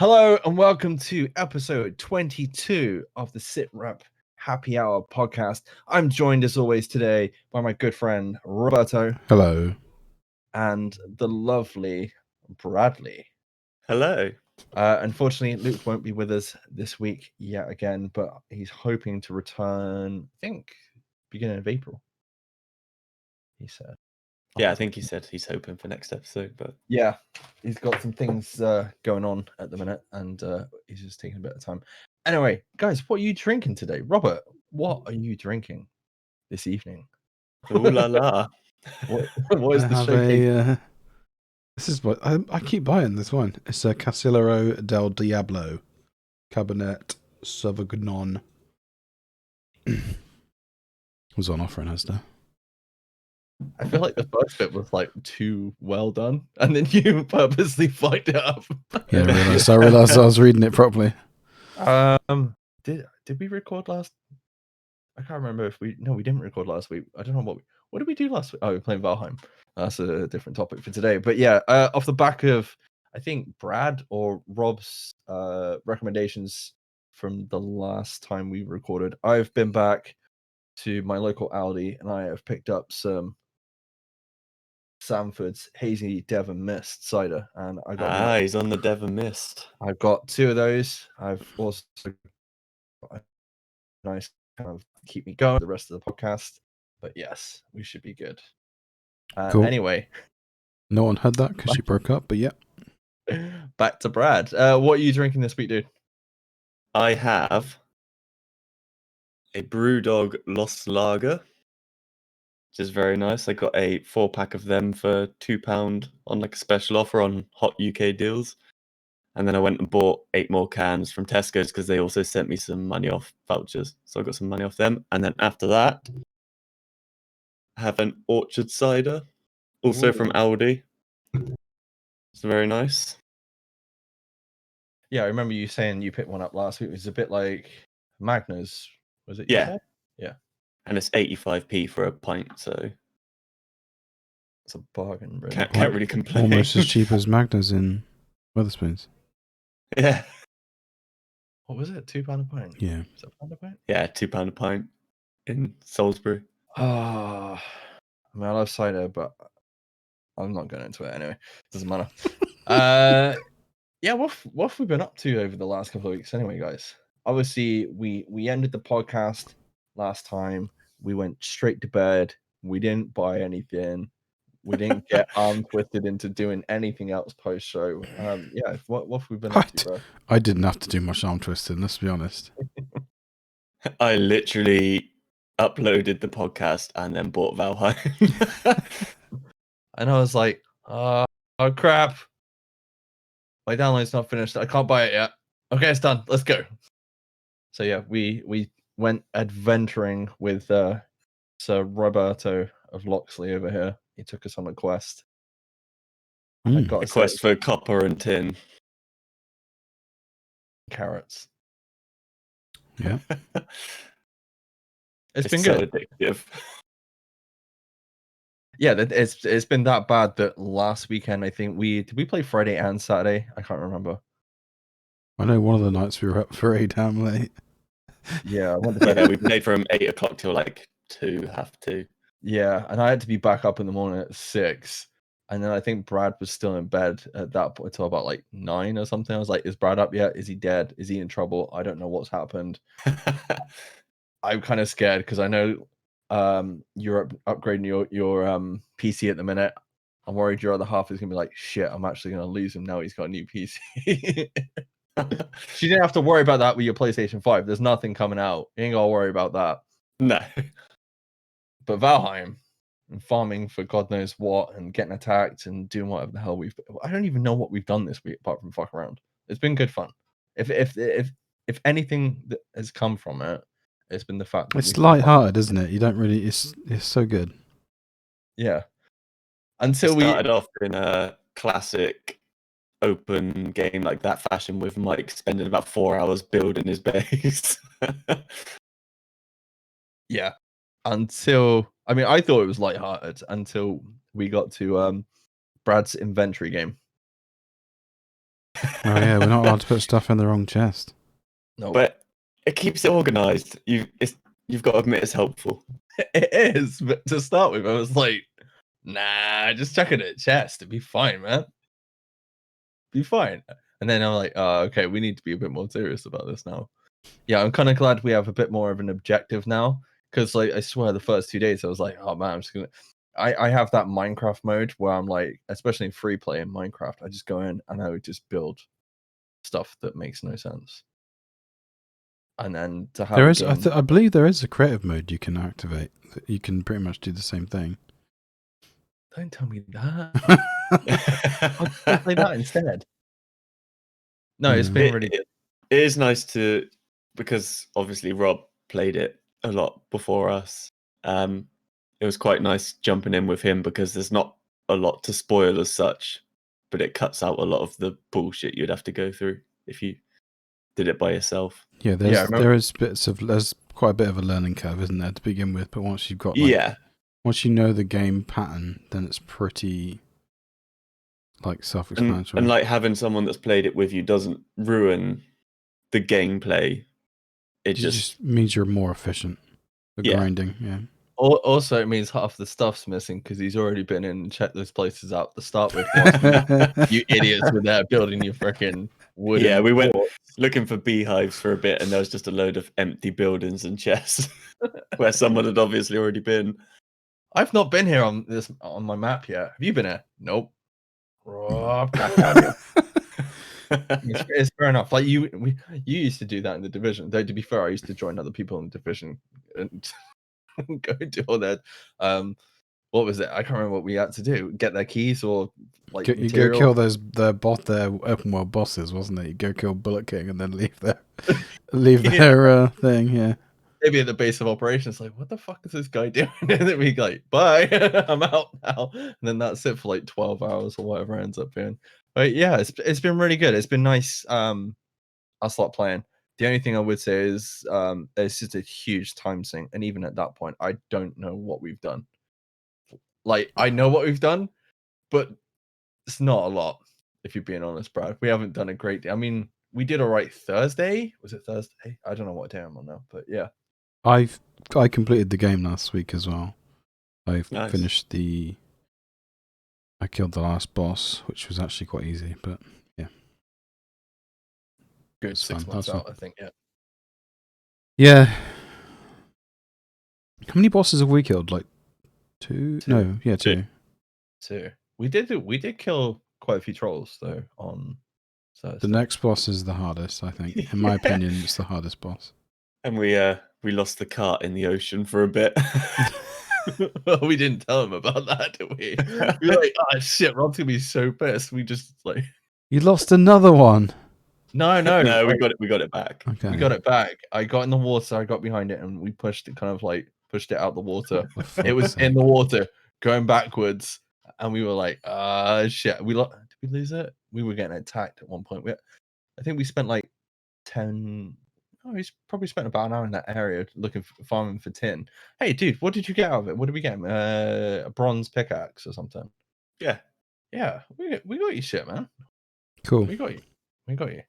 Hello and welcome to episode 22 of the SITREP Happy Hour podcast. I'm joined as always today by my good friend Roberto. Hello. And the lovely Bradley. Hello. Unfortunately, Luke won't be with us this week yet again, but he's hoping to return, I think, beginning of April. He said. Yeah, I think he said he's hoping for next episode, but yeah, he's got some things going on at the minute, and he's just taking a bit of time. Anyway, guys, what are you drinking today? Robert, what are you drinking this evening? ooh la la. What is the showcase? This is what I keep buying this one. It's a Casillero del Diablo Cabernet Sauvignon. Was on offer in Asda. I feel like the first bit was like too well done, and then you purposely fucked it up. Yeah, I realized I was reading it properly. Did we record last? I can't remember if we didn't record last week. I don't know what did we do last week? Oh, we were playing Valheim. That's a different topic for today. But yeah, off the back of I think Brad or Rob's recommendations from the last time we recorded, I've been back to my local Aldi and I have picked up some Sanford's Hazy Devon Mist cider, and I got he's on the Devon Mist. I've got two of those. I've also got a nice kind of keep me going the rest of the podcast. But yes, we should be good. Cool. Anyway, no one heard that because she broke up, but yeah. Back to Brad. What are you drinking this week, dude? I have a Brewdog Lost Lager, which is very nice. I got a 4-pack of them for £2 on like a special offer on Hot UK Deals. And then I went and bought 8 more cans from Tesco's because they also sent me some money off vouchers. So I got some money off them. And then after that, I have an Orchard cider, also from Aldi. It's very nice. Yeah, I remember you saying you picked one up last week. It was a bit like Magners, was it? Yeah. Yeah. And it's 85p for a pint, so it's a bargain, really. Can't really complain. Almost as cheap as Magners in Wetherspoons. Yeah. What was it? £2 a pint? Yeah. Is it £1 a pint? Yeah, £2 a pint in Salisbury. I mean, I love cider, but I'm not going into it anyway. Doesn't matter. Yeah, what have we been up to over the last couple of weeks anyway, guys? Obviously, we ended the podcast last time. We went straight to bed. We didn't buy anything. We didn't get arm twisted into doing anything else post show. Yeah, what have we been up to, bro? I didn't have to do much arm twisting, let's be honest. I literally uploaded the podcast and then bought Valheim. And I was like, oh crap. My download's not finished. I can't buy it yet. Okay, it's done. Let's go. So yeah, we went adventuring with Sir Roberto of Loxley over here. He took us on a quest. A quest for copper and tin. Carrots. Yeah. It's been so good. Addictive. Yeah, it's been that bad that last weekend I think we play Friday and Saturday. I can't remember. I know one of the nights we were up very damn late. Yeah, we played from 8 o'clock till like 2, half 2. Yeah, and I had to be back up in the morning at 6. And then I think Brad was still in bed at that point until about like 9 or something. I was like, is Brad up yet? Is he dead? Is he in trouble? I don't know what's happened. I'm kind of scared because I know you're upgrading your PC at the minute. I'm worried your other half is going to be like, shit, I'm actually going to lose him now. He's got a new PC. She didn't have to worry about that with your PlayStation 5. There's nothing coming out. You ain't got to worry about that. No. But Valheim and farming for God knows what and getting attacked and doing whatever the hell I don't even know what we've done this week apart from fuck around. It's been good fun. If anything that has come from it, it's been the fact that it's light-hearted, isn't it? You don't really. It's so good. Yeah. Until we started off in a classic open game like that fashion with Mike spending about 4 hours building his base. Yeah. Until I thought it was lighthearted until we got to Brad's inventory game. Oh yeah, we're not allowed to put stuff in the wrong chest. No, But it keeps it organised. You've got to admit it's helpful. it is. But to start with, I was like, nah, just chuck it at chest. It'd be fine, man. Be fine. And then I'm like, oh, okay, we need to be a bit more serious about this now. Yeah, I'm kind of glad we have a bit more of an objective now. Because like I swear the first 2 days I was like, oh man, I'm just gonna I have that Minecraft mode where I'm like, especially in free play in Minecraft, I just go in and I would just build stuff that makes no sense. And then to have There a is, game, I believe, there is a creative mode you can activate. You can pretty much do the same thing. don't tell me that. I'll play that instead. No, it's Yeah. been really good. It is nice to, because obviously Rob played it a lot before us. It was quite nice jumping in with him because there's not a lot to spoil as such, but it cuts out a lot of the bullshit you'd have to go through if you did it by yourself. Yeah, Yeah, there's quite a bit of a learning curve, isn't there, to begin with? But once you've got once you know the game pattern, then it's pretty like self-explanatory. And like having someone that's played it with you doesn't ruin the gameplay. It just means you're more efficient. The grinding, yeah. Also, it means half the stuff's missing because he's already been in and checked those places out to start with. You idiots were there building your freaking wooden. Yeah, we went forts. looking for beehives for a bit, and there was just a load of empty buildings and chests where someone had obviously already been. I've not been here on my map yet. Have you been here? Nope. Rob, back out here. It's fair enough. Like you used to do that in the division. Though to be fair, I used to join other people in the division and go do all that. What was it? I can't remember what we had to do. Get their keys or like You go kill their open world bosses, wasn't it? You go kill Bullet King and then leave their their thing. Yeah. Maybe at the base of operations, like, what the fuck is this guy doing? And then we like, bye, I'm out now. And then that's it for like 12 hours or whatever it ends up being. But yeah, it's been really good. It's been nice. Us lot playing. The only thing I would say is there's just a huge time sink, and even at that point, I don't know what we've done. Like, I know what we've done, but it's not a lot. If you're being honest, Brad, we haven't done a great deal. I mean, we did all right Thursday. Was it Thursday? I don't know what day I'm on now, but yeah. I completed the game last week as well. I finished I killed the last boss, which was actually quite easy, but yeah. Good 6 months out, I think, yeah. Yeah. How many bosses have we killed? Like two? No, yeah, two. We did kill quite a few trolls though on Thursday. The next boss is the hardest, I think. In my opinion, it's the hardest boss. And we lost the cart in the ocean for a bit. Well, we didn't tell him about that, did we? We were like, oh shit, Rob's gonna be so pissed. We just like You lost another one. No, we got it back. Okay. We got it back. I got in the water, I got behind it, and we pushed it out the water. It was in the water, going backwards, and we were like, shit. Did we lose it? We were getting attacked at one point. I think we spent like 10. Oh, he's probably spent about an hour in that area looking for farming for tin. Hey, dude, what did you get out of it? What did we get? A bronze pickaxe or something? Yeah. We got you, shit, man. Cool. We got you.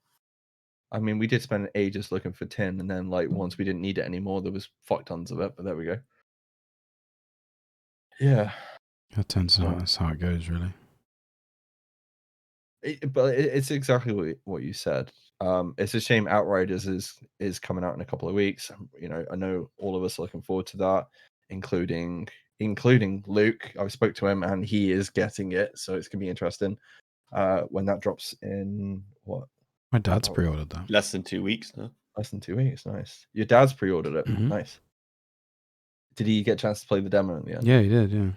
I mean, we did spend ages looking for tin, and then like once we didn't need it anymore, there was fuck tons of it. But there we go. Yeah, That's how it goes, really. But it's exactly what you said. It's a shame Outriders is coming out in a couple of weeks. You know, I know all of us are looking forward to that, including Luke. I spoke to him and he is getting it, so it's gonna be interesting. When that drops in what? My dad's pre-ordered that. Less than 2 weeks now. Less than 2 weeks. Nice. Your dad's pre-ordered it. Mm-hmm. Nice. Did he get a chance to play the demo in the end? Yeah, he did. Yeah.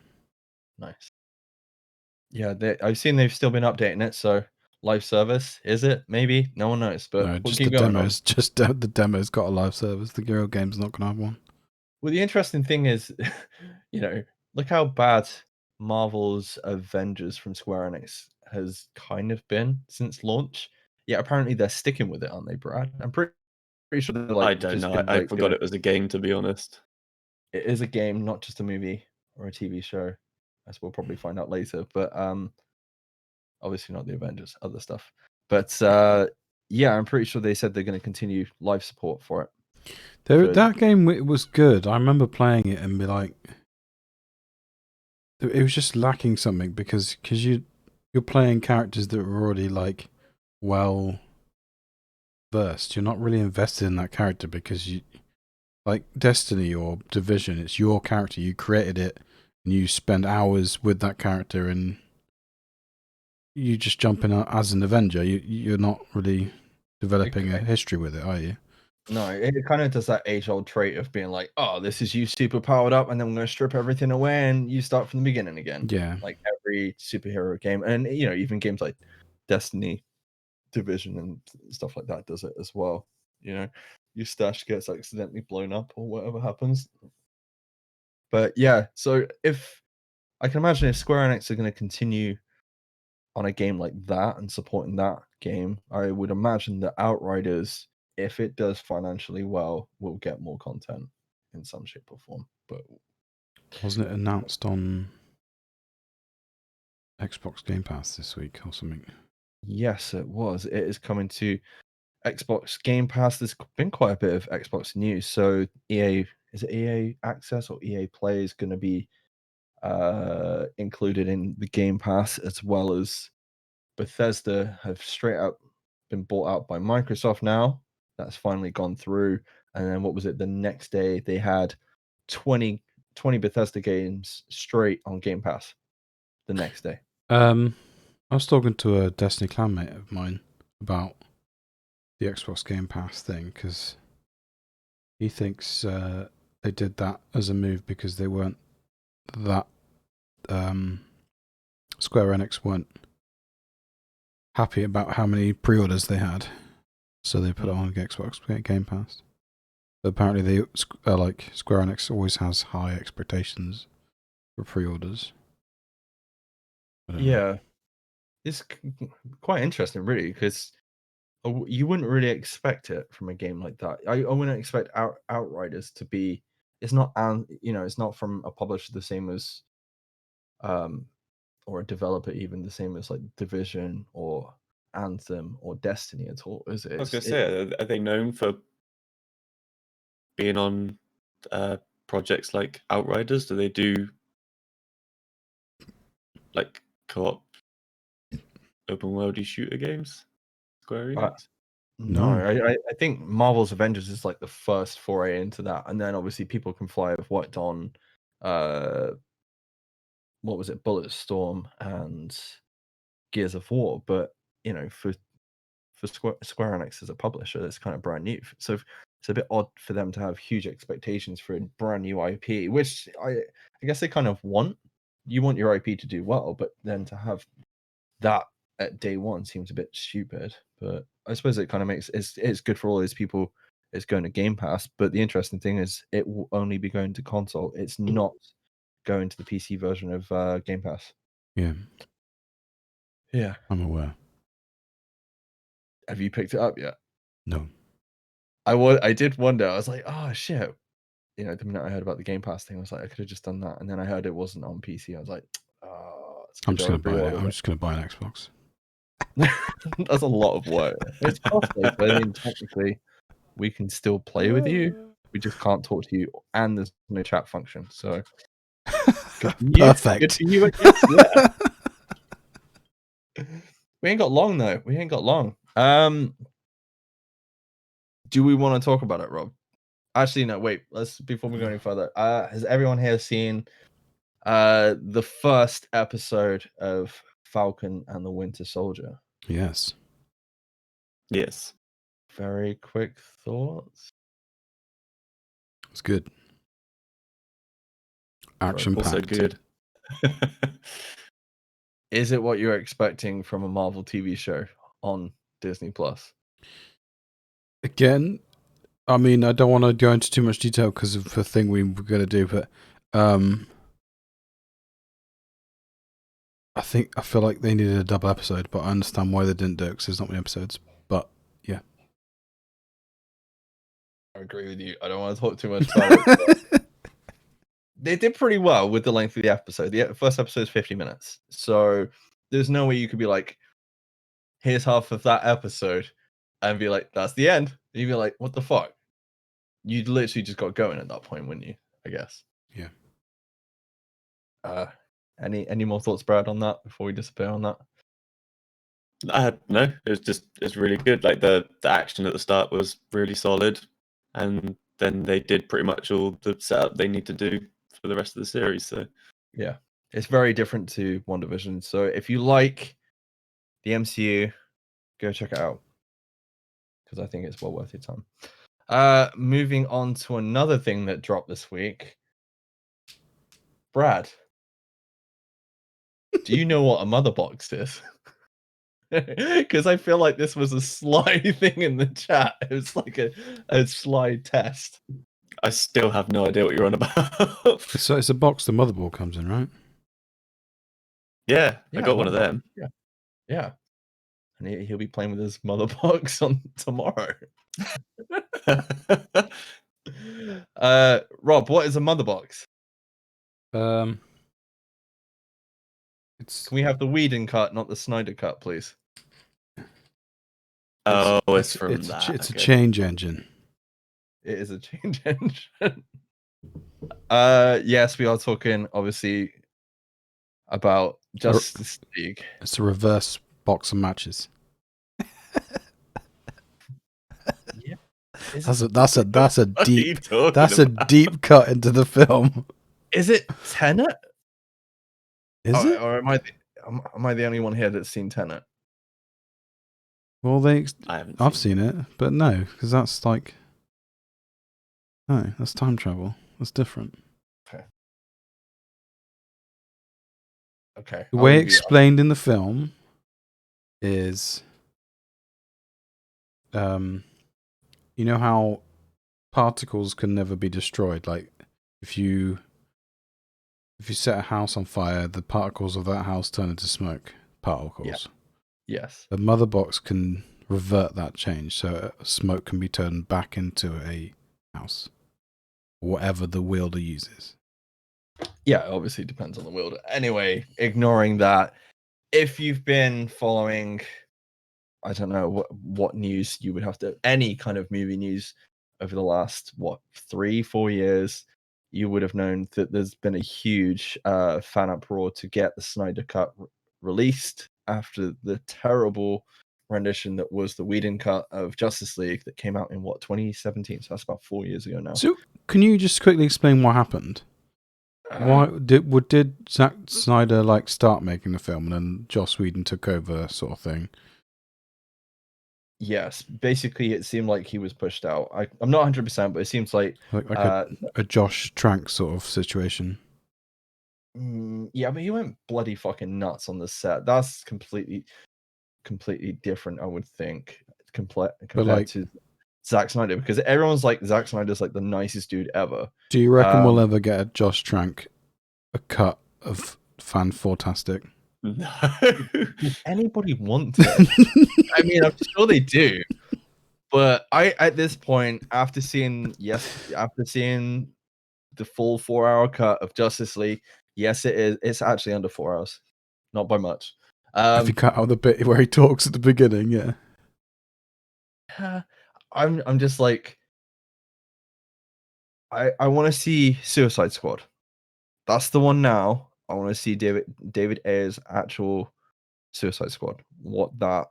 Nice. Yeah, I've seen they've still been updating it. So live service is it? Maybe no one knows. But No, we'll just keep the going demos. Just the demo's got a live service. The Girl game's not gonna have one. Well, the interesting thing is, you know, look how bad Marvel's Avengers from Square Enix has kind of been since launch. Yeah, apparently they're sticking with it, aren't they, Brad? I'm pretty sure they're like. I don't know. I forgot it was a game, to be honest. It is a game, not just a movie or a TV show, as we'll probably find out later. But obviously not the Avengers, other stuff. But yeah, I'm pretty sure they said they're going to continue live support for it. That game was good. I remember playing it and be like, it was just lacking something because you're playing characters that were already like well versed. You're not really invested in that character because you like Destiny or Division. It's your character. You created it and you spend hours with that character and you just jump in as an Avenger. You're not really developing a history with it, are you? No, it kind of does that age-old trait of being like, oh, this is you super powered up, and then we're going to strip everything away, and you start from the beginning again. Yeah. Like every superhero game, and even games like Destiny, Division, and stuff like that does it as well. Your stash gets accidentally blown up or whatever happens. But yeah, so if I can imagine if Square Enix are going to continue on a game like that and supporting that game, I would imagine that Outriders, if it does financially well, will get more content in some shape or form. But wasn't it announced on Xbox Game Pass this week or something? Yes, it was. It is coming to Xbox Game Pass. There's been quite a bit of Xbox news. So EA, is it EA Access or EA Play is going to be included in the Game Pass, as well as Bethesda have straight up been bought out by Microsoft now. That's finally gone through. And then what was it? The next day they had 20 Bethesda games straight on Game Pass the next day. I was talking to a Destiny clanmate of mine about the Xbox Game Pass thing because he thinks they did that as a move because they weren't that Square Enix weren't happy about how many pre-orders they had, so they put it on Xbox Game Pass. But apparently, they like Square Enix always has high expectations for pre-orders. Yeah, it's quite interesting, really, because you wouldn't really expect it from a game like that. I wouldn't expect Outriders to be. It's not, it's not from a publisher the same as, or a developer even the same as like Division or Anthem or Destiny at all, is it? I was going to say, are they known for being on projects like Outriders? Do they do like co-op open worldy shooter games? Square Enix? No, I think Marvel's Avengers is like the first foray into that, and then obviously People Can Fly have worked on what was it, Bulletstorm and Gears of War, but for Square Enix as a publisher, it's kind of brand new. So it's a bit odd for them to have huge expectations for a brand new IP, which I guess they kind of want. You want your IP to do well, but then to have that at day one seems a bit stupid. But I suppose it kind of makes it's good for all those people. It's going to Game Pass, but the interesting thing is it will only be going to console. It's not going to the PC version of Game Pass. Yeah, I'm aware. Have you picked it up yet? No. I did wonder. I was like, oh shit. The minute I heard about the Game Pass thing, I was like, I could have just done that. And then I heard it wasn't on PC. I was like, oh, I'm just gonna buy an Xbox. That's a lot of work. It's costly, but I mean, technically, we can still play with you. We just can't talk to you, and there's no chat function. So, perfect. Good for you, I guess. Yeah. We ain't got long though. We ain't got long. Do we want to talk about it, Rob? Actually, no. Wait. Let's before we go any further. Has everyone here seen the first episode of Falcon and the Winter Soldier? Yes. Very quick thoughts. It's good. Action packed. Also good. Is it what you're expecting from a Marvel TV show on Disney Plus? Again, I mean, I don't want to go into too much detail because of the thing we were going to do, but I feel like they needed a double episode, but I understand why they didn't do it because there's not many episodes. But yeah, I agree with you. I don't want to talk too much about it. They did pretty well with the length of the episode. The first episode is 50 minutes, so there's no way you could be like, here's half of that episode, and be like, that's the end. And you'd be like, what the fuck? You'd literally just got going at that point, wouldn't you? I guess. Yeah. Any more thoughts, Brad, on that before we disappear on that? No, it's really good. Like the action at the start was really solid, and then they did pretty much all the setup they need to do for the rest of the series. So yeah, it's very different to WandaVision. So if you like the MCU, go check it out because I think it's well worth your time. Moving on to another thing that dropped this week. Brad, do you know what a mother box is? Because I feel like this was a sly thing in the chat. It was like a sly test. I still have no idea what you're on about. So it's a box the motherboard comes in, right? Yeah, I got one of mother box. them. Yeah. And he'll be playing with his mother box on tomorrow. Rob, what is a mother box? It's Can we have the Whedon cut, not the Snyder cut, please? Oh, it's from it's that. it's okay. a change engine. It is a change engine. Yes, we are talking obviously about Justice League. It's a reverse box of matches. Yeah. That's a What are deep you talking that's a about? deep cut into the film. Is it Tenet? Is it? Or am I the only one here that's seen Tenet? Well, I haven't I've seen it, but no, because that's like no, that's time travel. That's different. Okay. The way explained in the film is, you know how particles can never be destroyed. Like if you set a house on fire, the particles of that house turn into smoke particles. Yeah. Yes. The mother box can revert that change, so smoke can be turned back into a house, whatever the wielder uses. Yeah, it obviously depends on the wielder. Anyway, ignoring that, if you've been following, I don't know what news you would have to, any kind of movie news over the last 3-4 years, you would have known that there's been a huge fan uproar to get the Snyder cut released after the terrible rendition that was the Whedon cut of Justice League that came out in 2017. So that's about 4 years ago now. So, can you just quickly explain what happened? Why did Zack Snyder like start making the film and then Joss Whedon took over, sort of thing? Yes, basically, it seemed like he was pushed out. I'm not 100%, but it seems like a Josh Trank sort of situation. Yeah, but he went bloody fucking nuts on the set. That's completely different, I would think, compared to Zack Snyder, because everyone's like Zack Snyder's like the nicest dude ever. Do you reckon we'll ever get a Josh Trank a cut of Fan-Fourtastic? No. Does anybody want it? I mean, I'm sure they do, but at this point, after seeing the full 4-hour cut of Justice League, yes, it is. It's actually under 4 hours, not by much. If you cut out the bit where he talks at the beginning, yeah. I'm just like, I want to see Suicide Squad. That's the one now. I want to see David Ayer's actual Suicide Squad. What that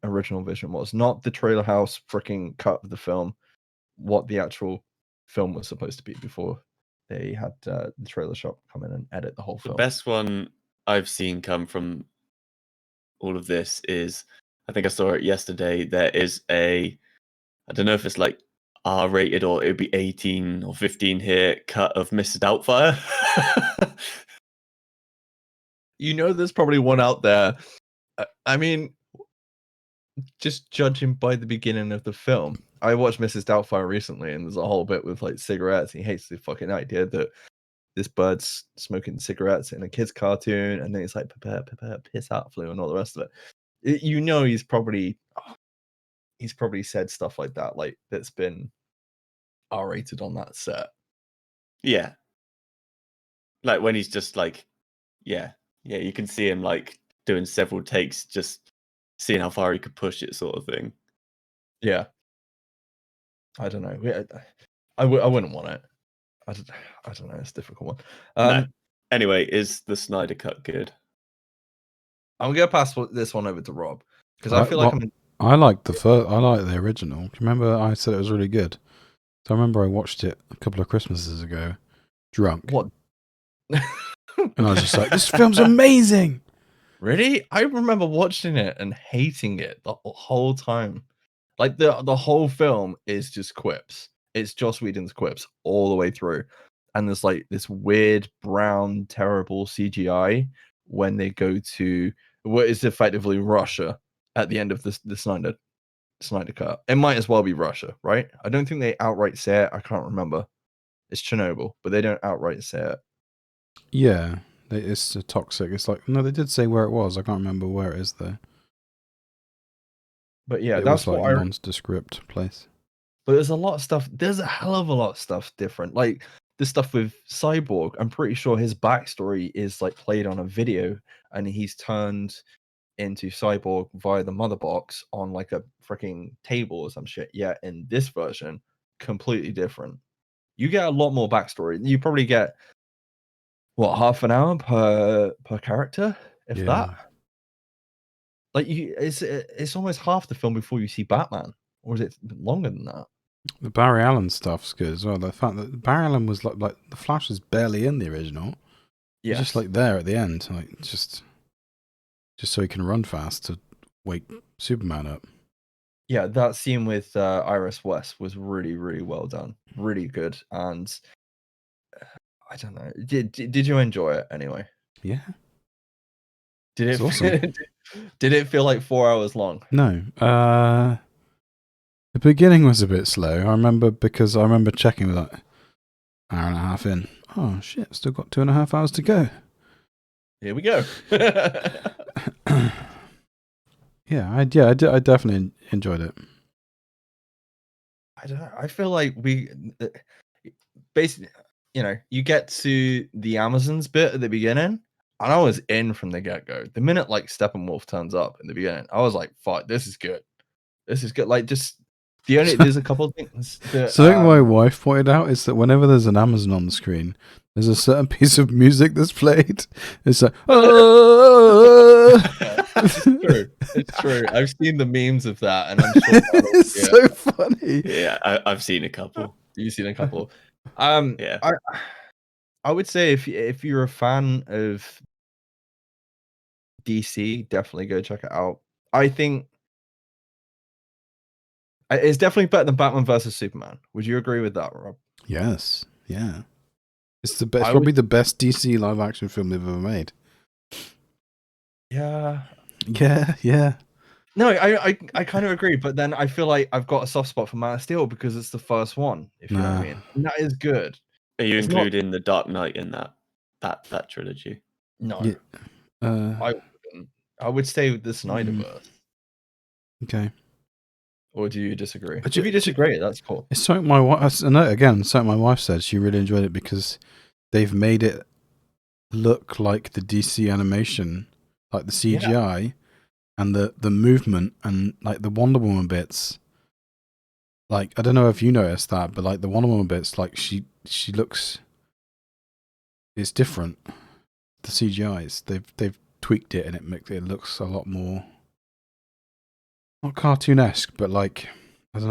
original vision was, not the trailer house freaking cut of the film. What the actual film was supposed to be before they had the trailer shop come in and edit the whole film. The best one I've seen come from all of this is, I think I saw it yesterday. There is I don't know if it's like R-rated or it would be 18 or 15 here cut of Mrs. Doubtfire. There's probably one out there. I mean, just judging by the beginning of the film, I watched Mrs. Doubtfire recently, and there's a whole bit with like cigarettes. He hates the fucking idea that this bird's smoking cigarettes in a kid's cartoon, and then it's like prepare, piss out flu, and all the rest of it. He's probably said stuff like that, like that's been R-rated on that set. Yeah, like when he's just like, yeah, you can see him like doing several takes, just seeing how far he could push it, sort of thing. Yeah. I don't know. I wouldn't want it. I don't know. It's a difficult one. No. Anyway, is the Snyder Cut good? I'm gonna pass this one over to Rob because I feel like I like I like the original. Do you remember I said it was really good? So I remember I watched it a couple of Christmases ago, drunk. What? And I was just like, this film's amazing. Really? I remember watching it and hating it the whole time. Like the whole film is just quips. It's Joss Whedon's quips all the way through. And there's like this weird brown, terrible CGI when they go to what is effectively Russia at the end of the Snyder Cut. It might as well be Russia, right? I don't think they outright say it. I can't remember. It's Chernobyl, but they don't outright say it. Yeah, it's toxic. It's like, no, they did say where it was. I can't remember where it is though. But yeah, it that's was like what nondescript place. But there's a lot of stuff. There's a hell of a lot of stuff different. Like the stuff with Cyborg, I'm pretty sure his backstory is like played on a video, and he's turned into Cyborg via the mother box on like a freaking table or some shit. Yeah, in this version, completely different. You get a lot more backstory. You probably get what, half an hour per character, if that. Like it's almost half the film before you see Batman, or is it longer than that? The Barry Allen stuff's good as well. The fact that Barry Allen was like the Flash was barely in the original. He's just like there at the end, like just so he can run fast to wake Superman up. Yeah, that scene with Iris West was really, really well done, really good, and I don't know. Did you enjoy it anyway? Yeah. Did it? Awesome. Did it feel like 4 hours long? No. The beginning was a bit slow. I remember checking with like hour and a half in. Oh shit! Still got 2.5 hours to go. Here we go. I definitely enjoyed it. I don't know. I feel like we basically, you get to the Amazons bit at the beginning, and I was in from the get-go. The minute like Steppenwolf turns up in the beginning, I was like, "Fuck, this is good. This is good." Like, just there's a couple of things. Something my wife pointed out is that whenever there's an Amazon on the screen, there's a certain piece of music that's played. It's like, it's true. It's true. I've seen the memes of that, and I'm sure it's so funny. Yeah, I've seen a couple. You've seen a couple. Yeah. I would say if you're a fan of DC, definitely go check it out. I think it's definitely better than Batman versus Superman. Would you agree with that, Rob? Yes. Yeah. It's the best. Probably the best DC live action film they've ever made. Yeah. Yeah. Yeah. No, I kind of agree, but then I feel like I've got a soft spot for Man of Steel because it's the first one. If you know what I mean, and that is good. Are you including the Dark Knight in that trilogy? No, yeah. I wouldn't. I would stay with the Snyderverse. Okay. Or do you disagree? If you disagree, that's cool. It's something my wife. Something my wife said she really enjoyed it because they've made it look like the DC animation, like the CGI, and the movement and like the Wonder Woman bits. Like, I don't know if you noticed that, but like the Wonder Woman bits, like she looks. It's different. The CGI's they've tweaked it and it looks a lot more. Not cartoonesque, but like, I don't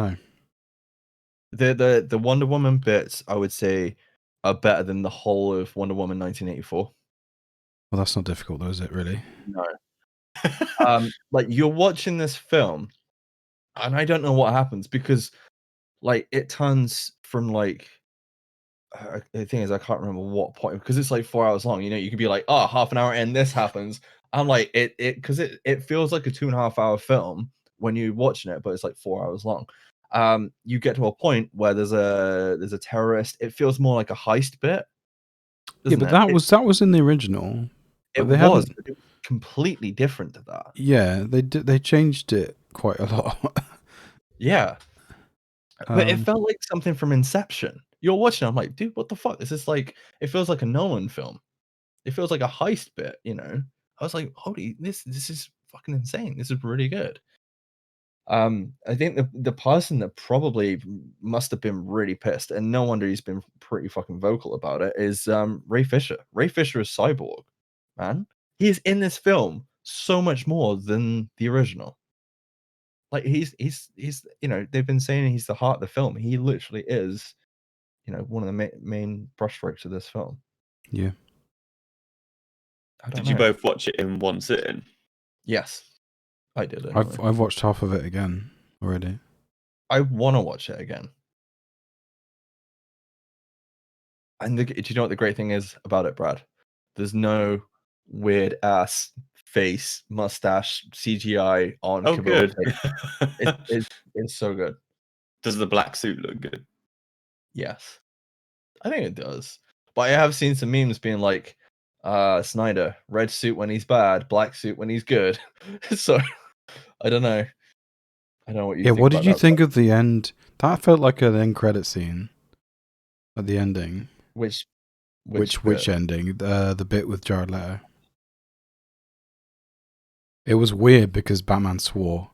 know. The Wonder Woman bits, I would say, are better than the whole of Wonder Woman 1984. Well, that's not difficult, though, is it? Really? No. Like you're watching this film, and I don't know what happens because, like, it turns from like. The thing is, I can't remember what point because it's like 4 hours long. You could be like, "Oh, half an hour and this happens." I'm like, because it feels like a 2.5 hour film when you're watching it, but it's like 4 hours long. You get to a point where there's a terrorist. It feels more like a heist bit. Yeah, but that was in the original. It was completely different to that. Yeah, they changed it quite a lot. Yeah, but it felt like something from Inception. You're watching, I'm like, dude, what the fuck? This is like, it feels like a Nolan film. It feels like a heist bit, I was like, holy, this is fucking insane. This is really good. I think the person that probably must have been really pissed, and no wonder he's been pretty fucking vocal about it, is Ray Fisher. Ray Fisher is Cyborg, man. He is in this film so much more than the original. Like he's you know, they've been saying he's the heart of the film. He literally is, you know, one of the main brushstrokes of this film. Yeah. Did you both watch it in one sitting? Yes, I did. I've watched half of it again already. I want to watch it again. And do you know what the great thing is about it, Brad? There's no weird ass face, mustache, CGI on. Oh, good. It's so good. Does the black suit look good? Yes, I think it does. But I have seen some memes being like, Snyder, red suit when he's bad, black suit when he's good. So I don't know. I don't know what you think. What did you think of the end? That felt like an end credit scene at the ending. Which ending? The bit with Jared Leto. It was weird because Batman swore,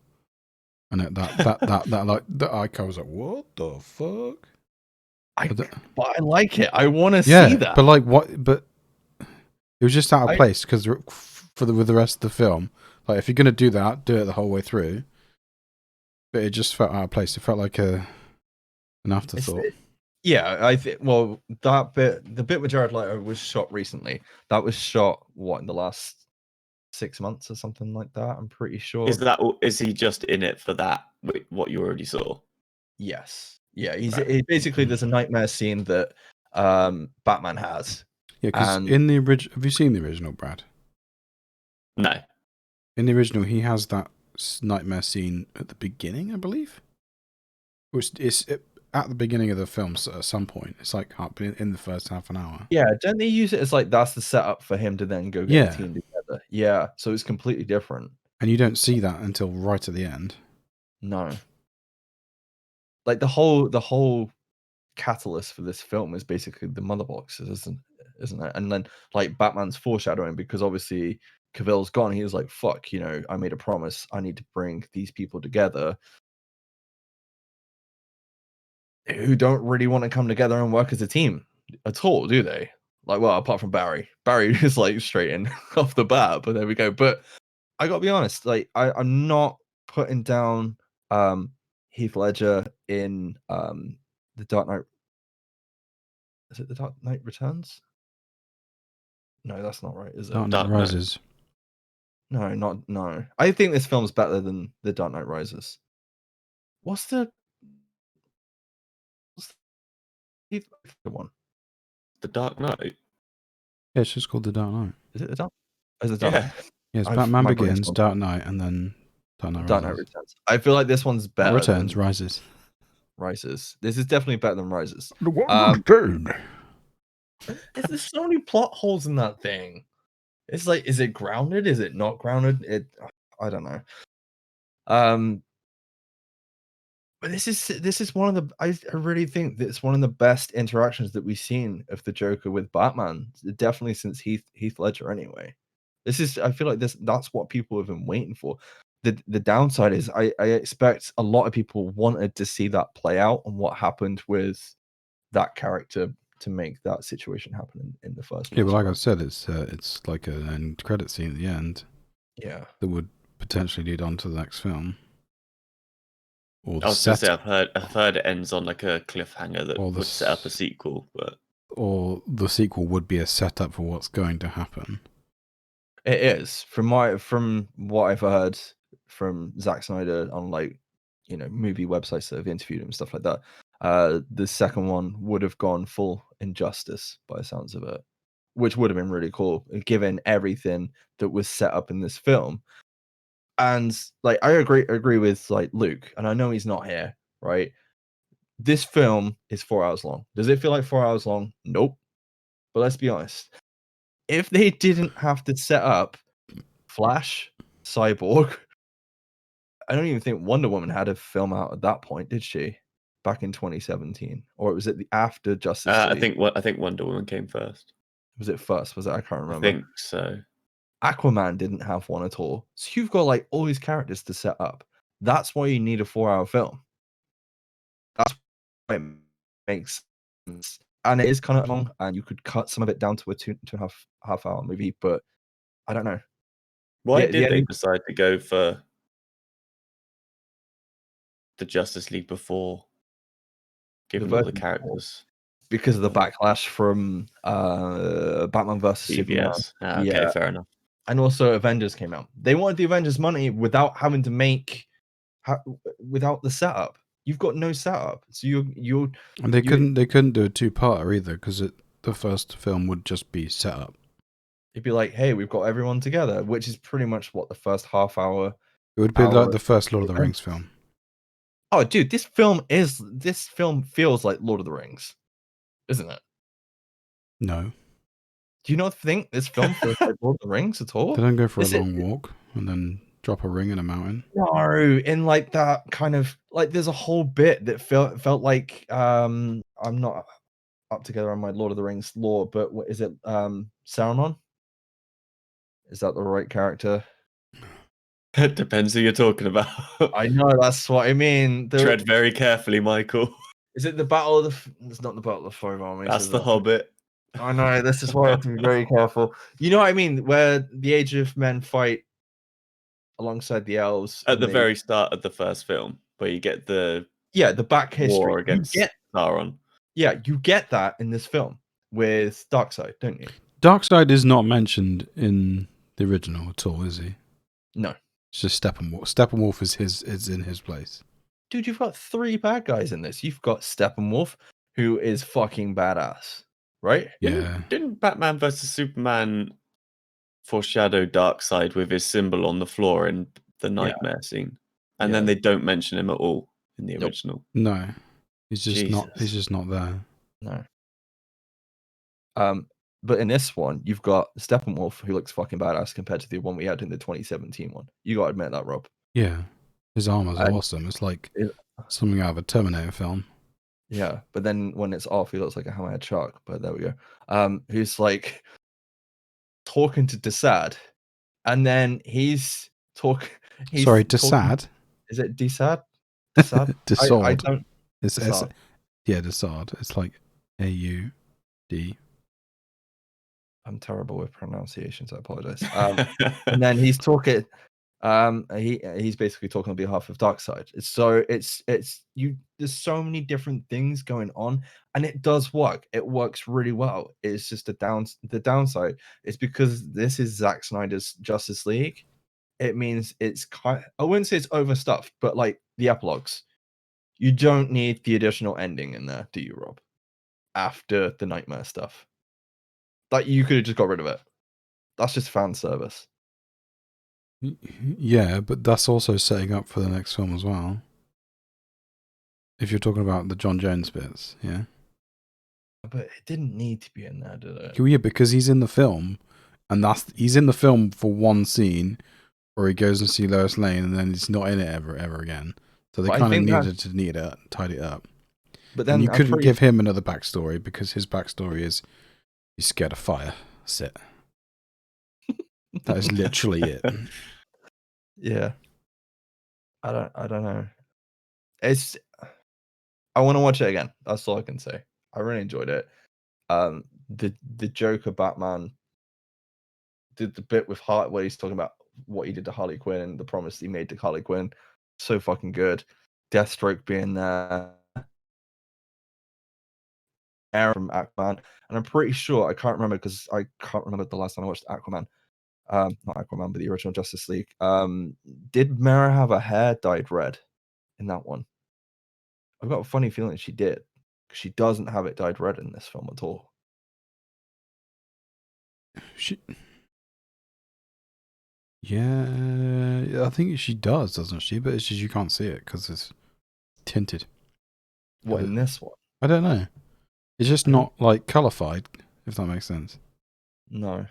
and I was like, what the fuck? But I like it. I want to see that. But like what? But it was just out of place because with the rest of the film, like if you're gonna do that, do it the whole way through. But it just felt out of place. It felt like an afterthought. I think. Well, that bit, the bit with Jared Leto, was shot recently. That was shot in the last 6 months or something like that. I'm pretty sure. Is he just in it for that? What you already saw? Yes. Yeah. Basically there's a nightmare scene that Batman has. Yeah, because in the original, have you seen the original, Brad? No. In the original, he has that nightmare scene at the beginning, I believe. Which is at the beginning of the film at some point. It's like in the first half an hour. Yeah, don't they use it as like that's the setup for him to then go get the team together? Yeah, so it's completely different. And you don't see that until right at the end. No. Like the whole catalyst for this film is basically the mother boxes, isn't it? And then like Batman's foreshadowing, because obviously Cavill's gone. He was like, fuck, you know, I made a promise. I need to bring these people together who don't really want to come together and work as a team at all, do they? Like, well, apart from Barry. Barry is like straight in off the bat, but there we go. But I gotta be honest, like I'm not putting down Heath Ledger in the Dark Knight. Is it the Dark Knight Returns? No, that's not right, is it? Dark Knight Rises. No. I think this film's better than the Dark Knight Rises. What's the one? The Dark Knight. Yeah, it's just called The Dark Knight. Is it the Dark? Is it Dark Knight? Yeah, it's Batman Begins, Dark Knight, and then Dark Knight Returns. I feel like this one's better. Returns, Rises. This is definitely better than Rises. There's so many plot holes in that thing. It's like, is it grounded? Is it not grounded? I don't know. But this is one of the I really think that it's one of the best interactions that we've seen of the Joker with Batman, definitely since Heath Ledger anyway. I feel like that's what people have been waiting for. The downside is I expect a lot of people wanted to see that play out and what happened with that character to make that situation happen in the first place. Yeah, but like I said, it's like an end credit scene at the end. Yeah. That would potentially lead on to the next film. I was going to say, I've heard it ends on like a cliffhanger that would set up a sequel, or the sequel would be a setup for what's going to happen. It is from what I've heard from Zack Snyder on like, you know, movie websites that have interviewed him and stuff like that. The second one would have gone full Injustice by the sounds of it, which would have been really cool given everything that was set up in this film. And like I agree with like Luke, and I know he's not here, right? This film is 4 hours long. Does it feel like 4 hours long? Nope. But let's be honest. If they didn't have to set up Flash, Cyborg, I don't even think Wonder Woman had a film out at that point, did she? Back in 2017, or was it after Justice League? I think Wonder Woman came first. Was it first? Was it? I can't remember. I think so. Aquaman didn't have one at all. So you've got like all these characters to set up. That's why you need a 4-hour film. That's why it makes sense. And it is kind of long, and you could cut some of it down to a two and a half hour movie, but I don't know. Why The did they only- decide to go for the Justice League before, given all the version before? characters? Because of the backlash from Batman vs Superman. BVS. Okay, fair enough. And also Avengers came out. They wanted the Avengers money without having to make without the setup. You've got no setup, so you're And they couldn't do a 2-parter either because the first film would just be set up. It'd be like, hey, we've got everyone together, which is pretty much what the first half hour. It would be like the first Lord of the Rings film. Oh, dude, this film feels like Lord of the Rings, isn't it? No. Do you not think this film feels like Lord of the Rings at all? They don't go for a long walk and then drop a ring in a mountain. No, in like that kind of like there's a whole bit that felt like I'm not up together on my Lord of the Rings lore, but what is it? Saruman? Is that the right character? It depends who you're talking about. I know, that's what I mean. Tread very carefully, Michael. Is it the Battle of the? It's not the Battle of the Five Armies. That's the Hobbit. I know. This is why I have to be very careful. You know what I mean? Where the Age of Men fight alongside the elves At the very start of the first film, where you get the back history war against Sauron. Yeah, you get that in this film with Darkseid, don't you? Darkseid is not mentioned in the original at all, is he? No. It's just Steppenwolf. Steppenwolf is in his place. Dude, you've got 3 bad guys in this. You've got Steppenwolf, who is fucking badass, right? Yeah. Didn't Batman vs Superman foreshadow Darkseid with his symbol on the floor in the nightmare scene? And then they don't mention him at all in the original. No. He's just Jesus. not he's just not there. No. But in this one, you've got Steppenwolf, who looks fucking badass compared to the one we had in the 2017 one. You gotta admit that, Rob. Yeah. His armor's awesome. It's like something out of a Terminator film. Yeah, but then when it's off, he looks like a hammerhead shark. But there we go. Who's like talking to Desad, and then he's talking. Sorry, Desad? Is it Desad? Desad? Desad. I don't. It's Desad. Desad. It's like AUD. I'm terrible with pronunciations. I apologize. And then he's talking. He's basically talking on behalf of Darkseid. There's so many different things going on, and it does work. It works really well. It's just the downside is because this is Zack Snyder's Justice League. It means it's I wouldn't say it's overstuffed, but like the epilogues, you don't need the additional ending in there, do you, Rob? After the nightmare stuff, like you could have just got rid of it. That's just fan service. Yeah, but that's also setting up for the next film as well. If you're talking about the John Jones bits, yeah. But it didn't need to be in there, did it? Yeah, because he's in the film, and he's in the film for one scene where he goes and see Lois Lane, and then he's not in it ever again. So they kind of needed to tidy it up. But then and you couldn't give him another backstory because his backstory is he's scared of fire. That's it. That is literally it. Yeah. I don't know. I want to watch it again. That's all I can say. I really enjoyed it. The Joker Batman did the bit with Hart where he's talking about what he did to Harley Quinn and the promise he made to Harley Quinn. So fucking good. Deathstroke being there. Aaron from Aquaman. And I'm pretty sure, I can't remember because I can't remember the last time I watched Aquaman. Not Aquaman, but the original Justice League. Did Mara have her hair dyed red in that one? I've got a funny feeling she did, because she doesn't have it dyed red in this film at all. Yeah, I think she does, doesn't she? But it's just you can't see it because it's tinted. What, in this one? I don't know. It's just not like colorified, if that makes sense. No.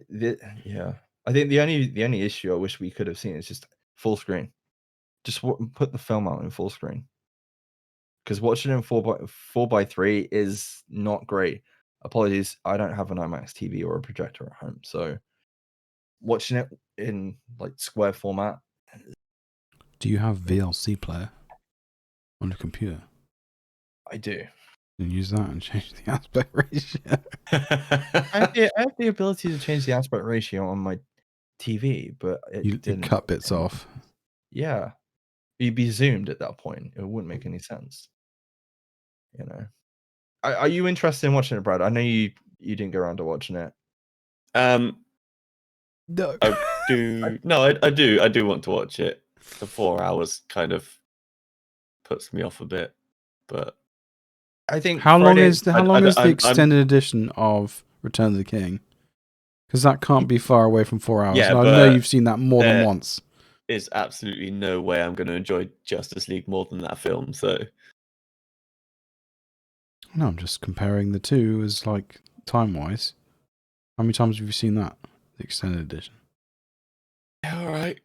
Yeah. I think the only issue I wish we could have seen is just full screen. Just put the film out in full screen. Because watching it in 4x3 is not great. apologies, I don't have an IMAX TV or a projector at home, so watching it in like square format. Do you have VLC player on your computer? I do. And use that and change the aspect ratio. I have the ability to change the aspect ratio on my TV, but You didn't. cut bits off. Yeah, you'd be zoomed at that point. It wouldn't make any sense. You know. Are you interested in watching it, Brad? I know you didn't go around to watching it. No. I do. No, I do. I do want to watch it. The 4 hours kind of puts me off a bit, but I think How long Friday- is the extended edition of Return of the King? Because that can't be far away from 4 hours. Yeah, and I but know you've seen that more than there- once. there's absolutely no way I'm going to enjoy Justice League more than that film. So No, I'm just comparing the two as like time-wise. How many times have you seen that? The extended edition. yeah, all right.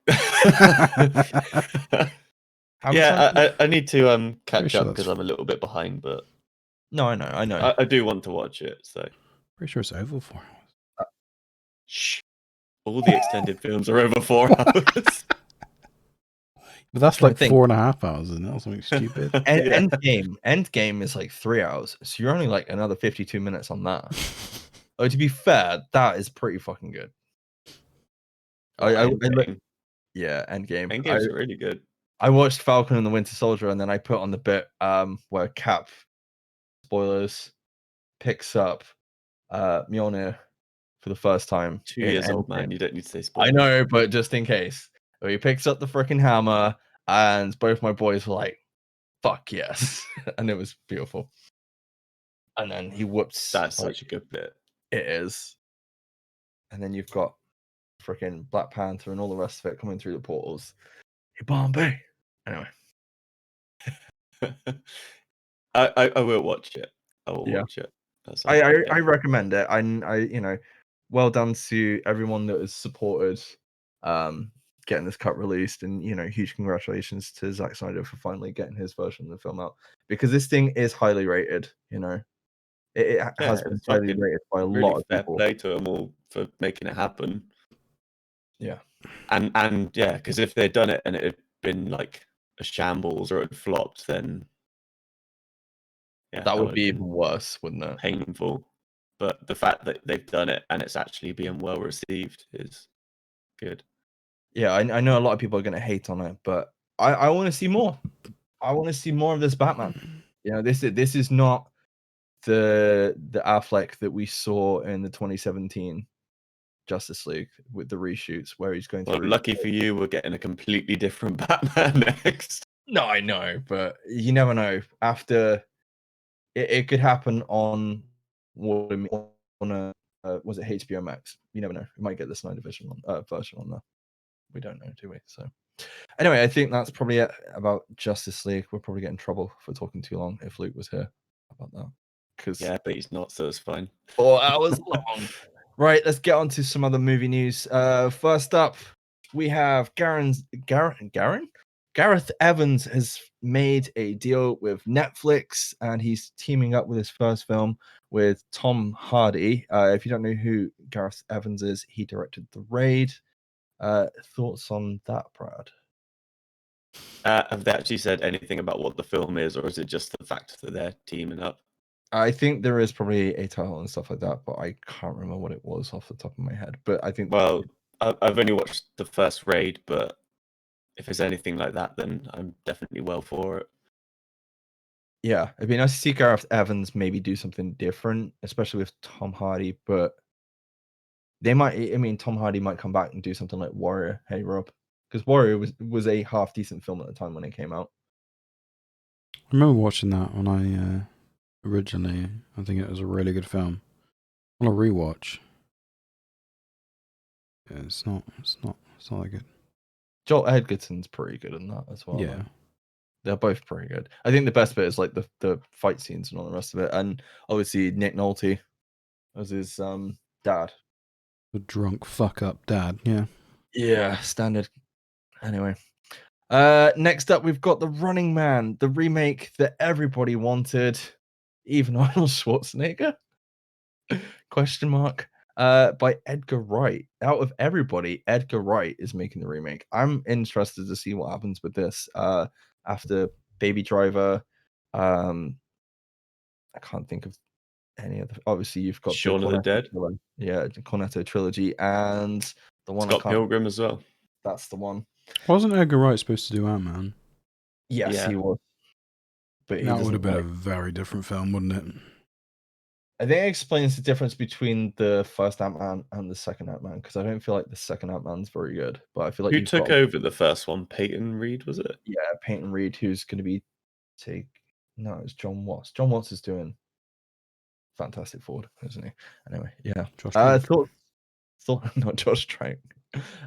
How many times- yeah, I need to catch sure up that's- because I'm a little bit behind, but No, I know. I do want to watch it. So Pretty sure it's over 4 hours. shh, all the extended films are over 4 hours. But that's trying like to think. 4.5 hours, isn't it? Or something stupid. Yeah. Endgame is like 3 hours, so you're only like another 52 minutes on that. Oh, to be fair, that is pretty fucking good. Endgame. Yeah, Endgame. Endgame's really good. I watched Falcon and the Winter Soldier, and then I put on the bit where Cap, spoilers, picks up Mjolnir for the first time. 2 in years old, Endgame. man. You don't need to say I spoilers. know, but just in case. So he picks up the freaking hammer, and both my boys were like, fuck yes. And it was beautiful. And then he whoops. That's like, such a good bit. It is. And then you've got freaking Black Panther and all the rest of it coming through the portals. Hey, Bombay. Anyway. I will watch it. I will Yeah. watch it. That's I recommend it. I well done to everyone that has supported getting this cut released, and huge congratulations to Zack Snyder for finally getting his version of the film out, because this thing is highly rated. It has been it's highly fucking rated by a really lot of fair people. play to them all for making it happen. Yeah. And yeah, because if they'd done it and it had been like a shambles or it had flopped, then yeah, That would would've be been even worse, wouldn't it? painful. But the fact that they've done it and it's actually being well received is good. Yeah, I know a lot of people are going to hate on it, but I want to see more. I want to see more of this Batman. This is not the Affleck that we saw in the 2017 Justice League with the reshoots, where he's going Well, through. lucky for you, we're getting a completely different Batman next. No, I know, but you never know. After it could happen on a was it HBO Max? You never know. We might get the Snyder version on there. We don't know, do we? So anyway, I think that's probably it about Justice League. We'll probably get in trouble for talking too long if Luke was here about that. Because Yeah, but he's not, so it's fine. 4 hours long. Right, let's get on to some other movie news. First up, we have Gareth Evans has made a deal with Netflix, and he's teaming up with his first film with Tom Hardy. If you don't know who Gareth Evans is, he directed The Raid. Thoughts on that, Brad? Have they actually said anything about what the film is, or is it just the fact that they're teaming up? I think there is probably a title and stuff like that, but I can't remember what it was off the top of my head. But I think, well, I've only watched the first Raid, but if it's anything like that, then I'm definitely well for it. Yeah, it'd be nice to see Gareth Evans maybe do something different, especially with Tom Hardy. But they might. I mean, Tom Hardy might come back and do something like Warrior. Hey, Rob, because Warrior was a half decent film at the time when it came out. I remember watching that when I originally. I think it was a really good film. On a rewatch, yeah, it's not that good. Joel Edgerton's pretty good in that as well. Yeah. Though. They're both pretty good. I think the best bit is like the fight scenes and all the rest of it, and obviously Nick Nolte as his dad. The drunk fuck up dad. Yeah. Yeah, standard. Anyway, next up we've got The Running Man, the remake that everybody wanted, even Arnold Schwarzenegger. Question mark. By Edgar Wright. Out of everybody, Edgar Wright is making the remake. I'm interested to see what happens with this. After Baby Driver, I can't think of any other. Obviously, you've got Shaun of the Dead. The Cornetto trilogy, and the one Scott Pilgrim as well. That's the one. Wasn't Edgar Wright supposed to do Ant-Man? Yes, Yeah. he was. But That would have been a very different film, wouldn't it? I think it explains the difference between the first Ant-Man and the second Ant-Man, because I don't feel like the second Ant-Man's very good. But I feel like Who took over the first one? Peyton Reed, was it? Yeah, Peyton Reed, who's going to be No, it's John Watts. John Watts is doing Fantastic Four, isn't he? Anyway, yeah. Josh Thought not Josh Trank.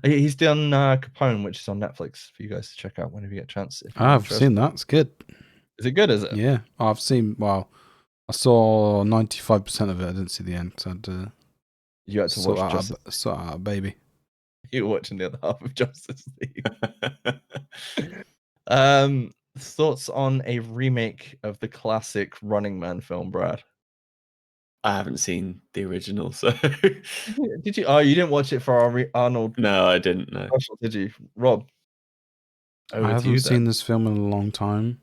He's done Capone, which is on Netflix for you guys to check out whenever you get a chance. I've seen that. It's good. Is it good? Is it? Yeah, I've seen. Well, I saw 95% of it. I didn't see the end because You had to watch Justice. Sort out, baby. You were watching the other half of Justice League. Thoughts on a remake of the classic Running Man film, Brad? I haven't seen the original, so. Did you? Oh, you didn't watch it for Arnold? No, I didn't. No. Did you, Rob? I haven't seen this film in a long time.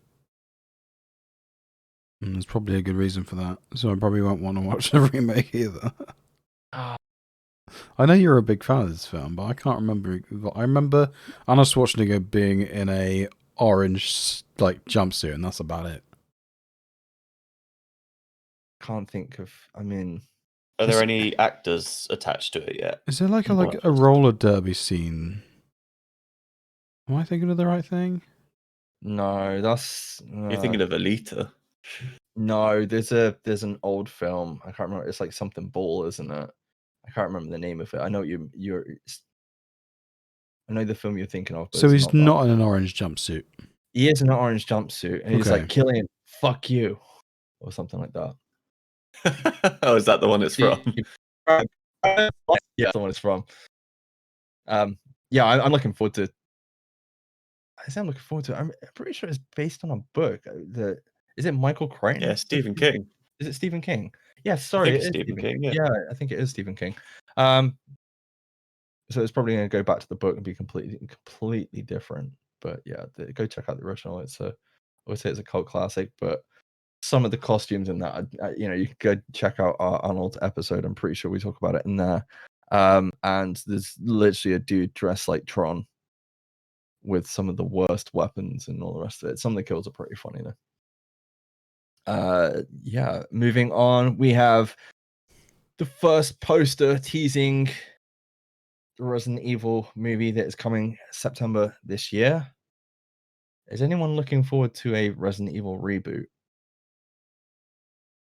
And there's probably a good reason for that. So I probably won't want to watch the remake either. I know you're a big fan of this film, but I can't remember. I remember Arnold Schwarzenegger being in a orange jumpsuit, and that's about it. Can't think of. I mean, are there any actors attached to it yet? Is there like a roller derby scene? Am I thinking of the right thing? No, that's. You're thinking of Alita. No, there's an old film. I can't remember. It's like something Ball, isn't it? I can't remember the name of it. I know you're. I know the film you're thinking of. So he's not in an orange jumpsuit. He is in an orange jumpsuit, and he's like, "Killian, fuck you," or something like that. Oh, is that the one it's from? Yeah, that's the one it's from. Yeah, I'm looking forward to. I'm looking forward to it. I'm pretty sure it's based on a book. Is it Michael Crichton? Yeah, Stephen King. Is it Stephen King? Yeah, sorry, it's Stephen King. Yeah, I think it is Stephen King. So it's probably going to go back to the book and be completely different. But yeah, go check out the original. I would say it's a cult classic. But some of the costumes in that, you can go check out our Arnold episode. I'm pretty sure we talk about it in there. And there's literally a dude dressed like Tron with some of the worst weapons and all the rest of it. Some of the kills are pretty funny though. Yeah, moving on, we have the first poster teasing the Resident Evil movie that is coming September this year. Is anyone looking forward to a Resident Evil reboot?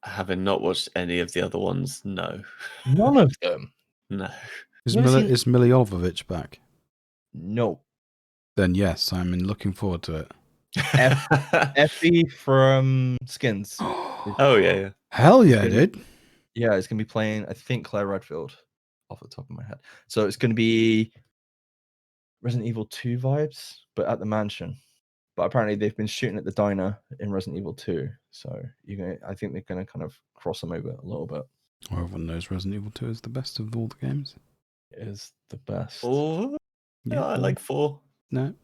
Having not watched any of the other ones, no. None of them? No. Is Millie Jovovich back? No. Then yes, I'm looking forward to it. Effie from Skins. Oh yeah. Hell yeah, dude. Yeah, it's gonna be playing, I think, Claire Redfield off the top of my head. So it's gonna be Resident Evil 2 vibes, but at the mansion. But apparently they've been shooting at the diner in Resident Evil 2. So I think they're gonna kind of cross them over a little bit. Well, everyone knows Resident Evil 2 is the best of all the games. It is the best. Oh, yeah, I like 4. No.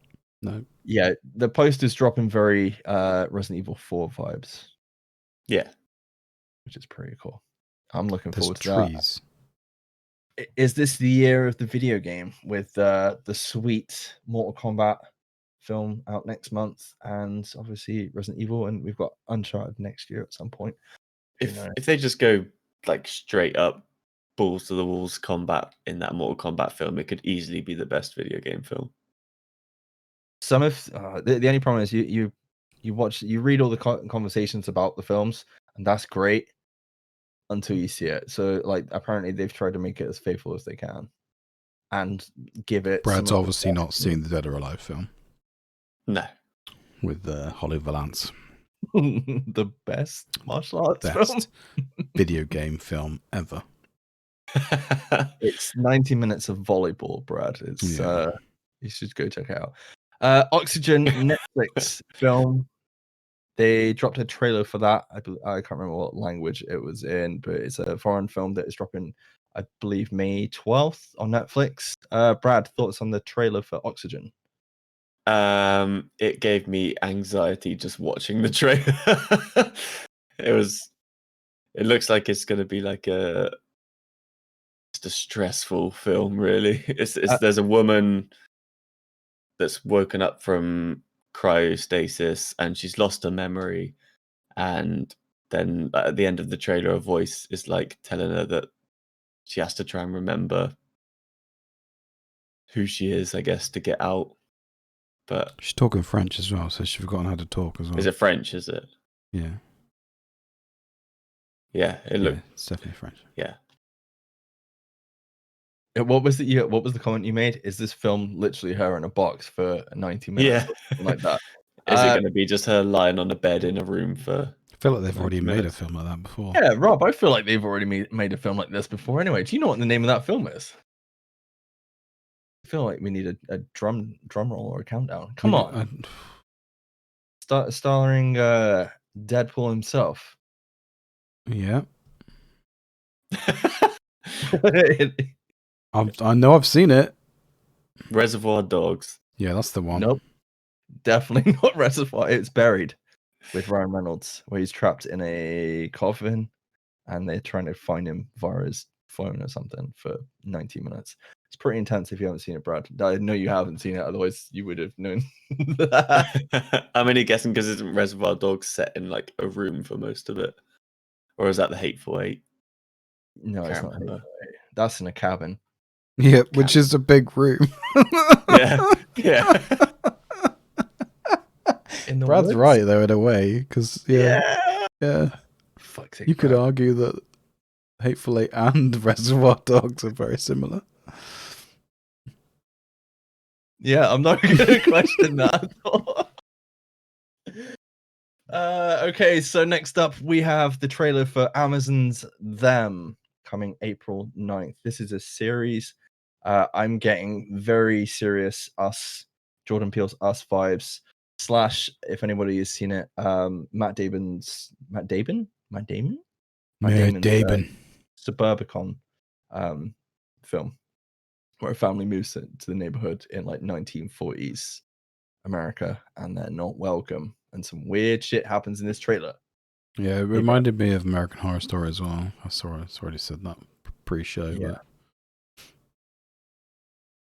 Yeah, the poster's dropping very Resident Evil 4 vibes. Yeah. Which is pretty cool. I'm looking There's forward to trees. that. Is this the year of the video game with the sweet Mortal Kombat film out next month, and obviously Resident Evil, and we've got Uncharted next year at some point? If they just go like straight up balls to the walls combat in that Mortal Kombat film, it could easily be the best video game film. Some of the only problem is you read all the conversations about the films, and that's great until you see it. So like apparently they've tried to make it as faithful as they can and give it. Brad's obviously not seen the Dead or Alive film. No. With Holly Valance. The best martial arts film? Video game film ever. It's 90 minutes of volleyball, Brad. It's you should go check it out. Oxygen Netflix film They dropped a trailer for that. I can't remember what language it was in, but it's a foreign film that is dropping, I believe, May 12th on Netflix. Brad, thoughts on the trailer for Oxygen? It gave me anxiety just watching the trailer. It looks like it's going to be like just a stressful film, really. There's a woman that's woken up from cryostasis and she's lost her memory, and then at the end of the trailer a voice is like telling her that she has to try and remember who she is, I guess, to get out. But She's talking French as well, so she's forgotten how to talk as well. is it French, is it? Yeah. Yeah, It's definitely French. Yeah. What was the comment you made? Is this film literally her in a box for 90 minutes or something like that? Is it going to be just her lying on a bed in a room for I feel like they've 90 already made a minutes? film like that before. Yeah, Rob, I feel like they've already made a film like this before anyway. Do you know what the name of that film is? I feel like we need a drum roll or a countdown. Come on. Starring Deadpool himself. Yeah. I know I've seen it. Reservoir Dogs. Yeah, that's the one. Nope. Definitely not Reservoir. It's Buried with Ryan Reynolds, where he's trapped in a coffin and they're trying to find him via his phone or something for 90 minutes. It's pretty intense if you haven't seen it, Brad. I know you haven't seen it, otherwise you would have known that. I'm only guessing because isn't Reservoir Dogs set in like a room for most of it? Or is that the Hateful Eight? No, it's not. That's in a cabin. Yeah, which is a big room. Yeah. Brad's woods? right though in a way, because yeah. Fuck's sake, You could Brad. argue that Hateful Eight and Reservoir Dogs are very similar. Yeah, I'm not going to question that at all. Okay, so next up we have the trailer for Amazon's Them coming April 9th. This is a series. I'm getting very serious Jordan Peele's Us vibes. / if anybody has seen it, Matt Damon's Suburbicon film, where a family moves to the neighborhood in like 1940s America and they're not welcome, and some weird shit happens in this trailer. Yeah, it reminded me of American Horror Story as well. I already said that pre-show, but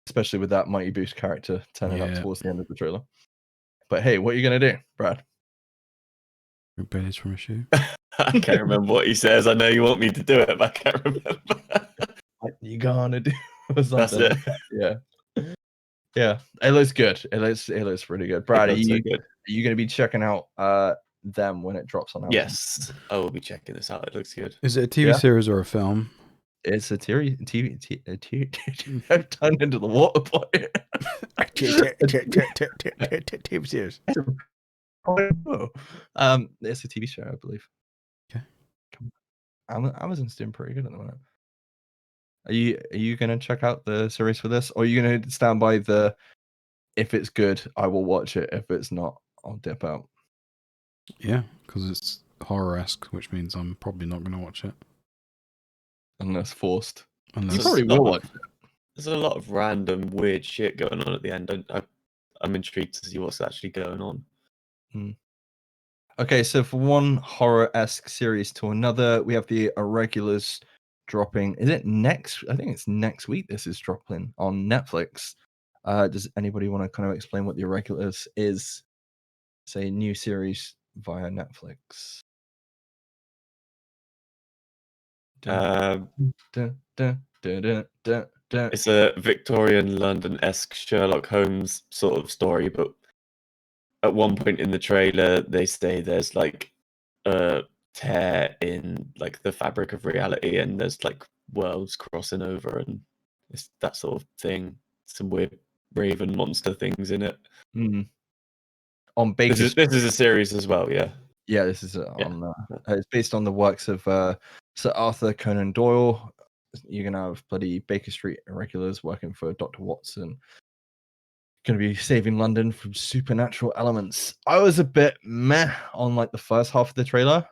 especially with that Mighty Boost character turning up towards the end of the trailer. But hey, what are you gonna do, Brad? Rip Bailey's from a shoe. I can't remember what he says. I know you want me to do it, but I can't remember. What you gonna do? Or something. That's it. Yeah. It looks good. It looks really good. Brad, are you gonna be checking out Them when it drops on Amazon? Yes, I will be checking this out. It looks good. Is it a TV series or a film? It's a TV. I've turned into the water boy. TV series. It's a TV show, I believe. Okay. Amazon's doing pretty good at the moment. Are you gonna check out the series for this, or are you gonna stand by the if it's good, I will watch it. If it's not, I'll dip out. Yeah, because it's horror-esque, which means I'm probably not going to watch it. Unless forced. Unless you probably will watch it. There's a lot of random weird shit going on at the end. I'm intrigued to see what's actually going on. Okay, so for one horror-esque series to another, we have the Irregulars dropping. Is it next? I think it's next week. This is dropping on Netflix. Does anybody want to kind of explain what the Irregulars is? It's a new series via Netflix. It's a Victorian London-esque Sherlock Holmes sort of story, but at one point in the trailer, they say there's like a tear in like the fabric of reality, and there's like worlds crossing over, and it's that sort of thing. Some weird raven monster things in it. On Baker this is a series as well, yeah. Yeah, this is on. It's based on the works of Sir Arthur Conan Doyle. You're gonna have bloody Baker Street Irregulars working for Dr. Watson. going to be saving London from supernatural elements. I was a bit meh on like the first half of the trailer,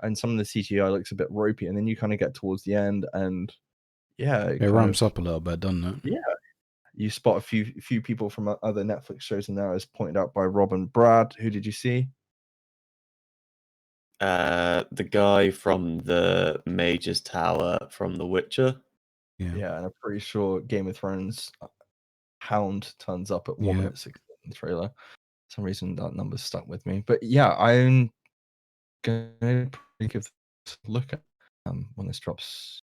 and some of the CGI looks a bit ropey, and then you kind of get towards the end, and yeah, It ramps up a little bit, doesn't it? Yeah, you spot a few people from other Netflix shows in there, as pointed out by Rob and Brad. Who did you see? The guy from the Mage's Tower from The Witcher. Yeah, and I'm pretty sure Game of Thrones Hound turns up at 1 minute 16 in the trailer. For some reason that number stuck with me. But yeah, I'm gonna give this a look at when this drops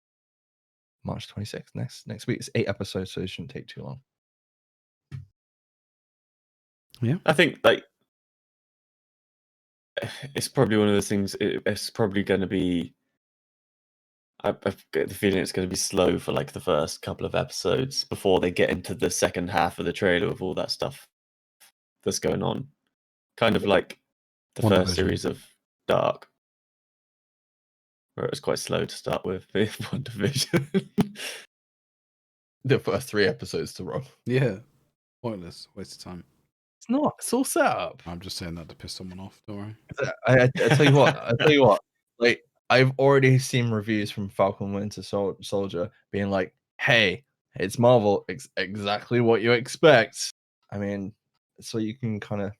March 26th next week. It's 8 episodes, so it shouldn't take too long. Yeah, I think like it's probably one of those things. It's probably going to be. I've got the feeling it's going to be slow for like the first couple of episodes before they get into the second half of the trailer with all that stuff that's going on. Kind of like the first series of Dark, where it was quite slow to start with. WandaVision. The first 3 episodes to Rob. Yeah, pointless, waste of time. It's not. It's all set up. I'm just saying that to piss someone off. Don't worry. I tell you what. I tell you what. Like, I've already seen reviews from Falcon Winter Soldier being like, "Hey, it's Marvel. Exactly what you expect." I mean, so you can kind of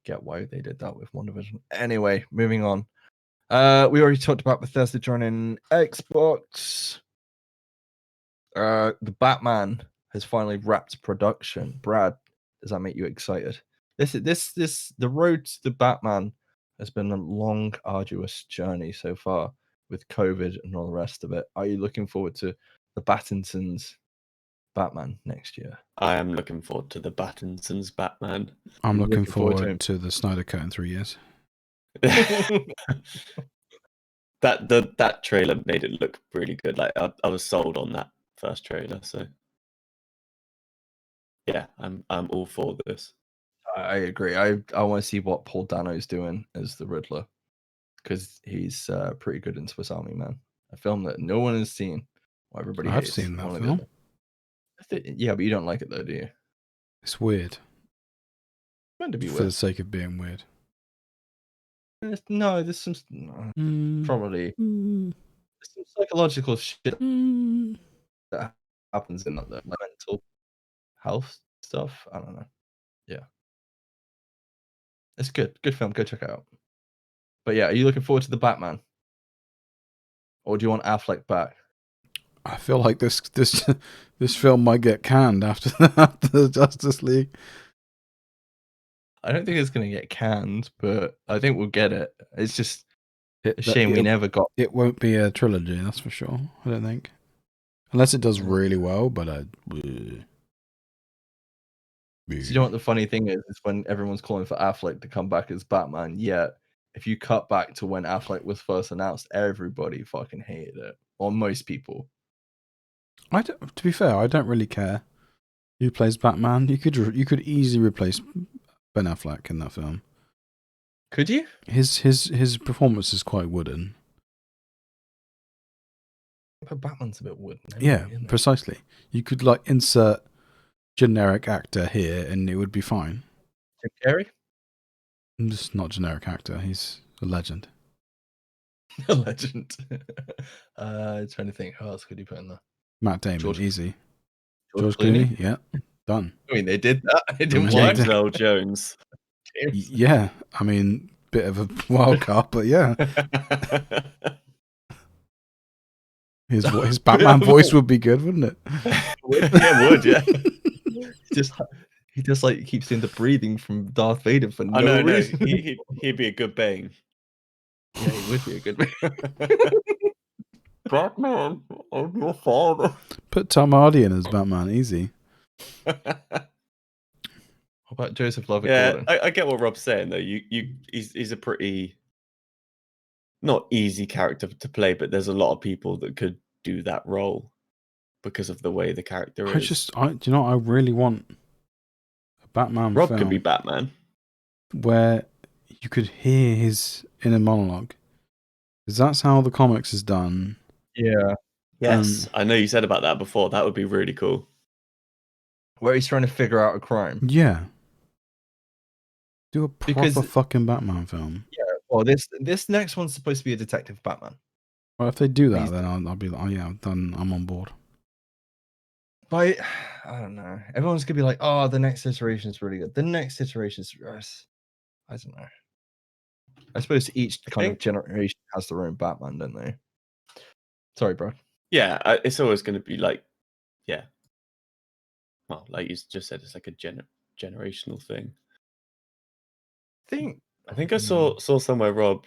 get why they did that with WandaVision. Anyway, moving on. We already talked about Bethesda joining Xbox. The Batman has finally wrapped production. Brad, does that make you excited? The road to the Batman has been a long, arduous journey so far with COVID and all the rest of it. Are you looking forward to the Battinsons Batman next year? I am looking forward to the Battinsons Batman. I'm looking forward to the Snyder Cut in 3 years. That trailer made it look really good. Like I was sold on that first trailer, so yeah, I'm all for this. I agree. I want to see what Paul Dano's doing as the Riddler, because he's pretty good in Swiss Army Man, a film that no one has seen. Well, everybody I've hates. seen that film. Yeah, but you don't like it though, do you? It's weird. It's meant to be for weird. the sake of being weird. No, there's some probably there's some psychological shit that happens in that, like mental health stuff. I don't know. Yeah, it's good film. Go check it out. But yeah, are you looking forward to the Batman, or do you want Affleck back? I feel like this film might get canned after the Justice League. I don't think it's going to get canned, but I think we'll get it. It's just a shame we never got. It won't be a trilogy, that's for sure. I don't think, unless it does really well. But So you know what the funny thing is when everyone's calling for Affleck to come back as Batman. Yet, if you cut back to when Affleck was first announced, everybody fucking hated it, or most people. To be fair, I don't really care who plays Batman. You could easily replace Ben Affleck in that film. Could you? His performance is quite wooden. But Batman's a bit wooden. Yeah, precisely. You could like insert generic actor here, and it would be fine. Jim Carrey? Just not generic actor. He's a legend. A legend. Trying to think, who else could you put in there? Matt Damon, easy. George Clooney? Yeah, done. I mean, they did that. It didn't James work. Earl Jones. Yeah, I mean, bit of a wild card, but yeah. His Batman voice would be good, wouldn't it? It would, yeah. He just like keeps doing the breathing from Darth Vader for no reason. No. He'd be a good Bane. Yeah, he would be a good Bane. Batman, I'm your father. Put Tom Hardy in as Batman, easy. What about Joseph Lovett Yeah, Gordon? I get what Rob's saying though. He's a pretty not easy character to play, but there's a lot of people that could do that role because of the way the character is. Do you know what I really want? A Batman Rob film could be Batman, where you could hear his inner monologue, because that's how the comics is done. Yeah. Yes, I know you said about that before. That would be really cool. where he's trying to figure out a crime. Yeah. Do a Because- proper fucking Batman film. Yeah, well, this next one's supposed to be a detective Batman. Well, if they do that, These- then I'll be like, oh yeah, I'm on board. But I don't know. Everyone's gonna be like, "Oh, the next iteration is really good." The next iteration is, I don't know. I suppose each kind of generation has their own Batman, don't they? Sorry, bro. Yeah, it's always going to be like, yeah. Well, like you just said, it's like a generational thing. I think I saw somewhere, Rob,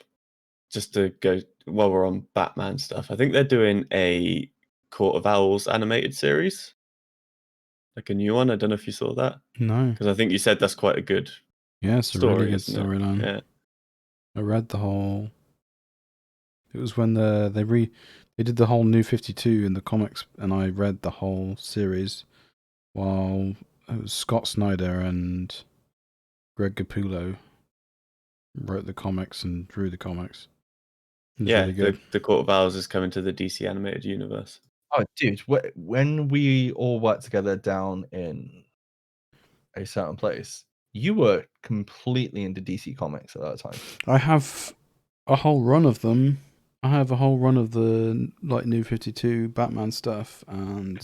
just to go while we're on Batman stuff. I think they're doing a Court of Owls animated series, like a new one. I don't know if you saw that. No. Because I think you said that's quite a good. Yeah, it's a story, really good isn't it? storyline. Yeah. I read the whole. It was when they did the whole New 52 in the comics, and I read the whole series while it was Scott Snyder and Greg Capullo wrote the comics and drew the comics. It was really good. The Court of Owls is coming to the DC animated universe. Oh, dude, when we all worked together down in a certain place, you were completely into DC Comics at that time. I have a whole run of them. I have a whole run of the like New 52 Batman stuff, and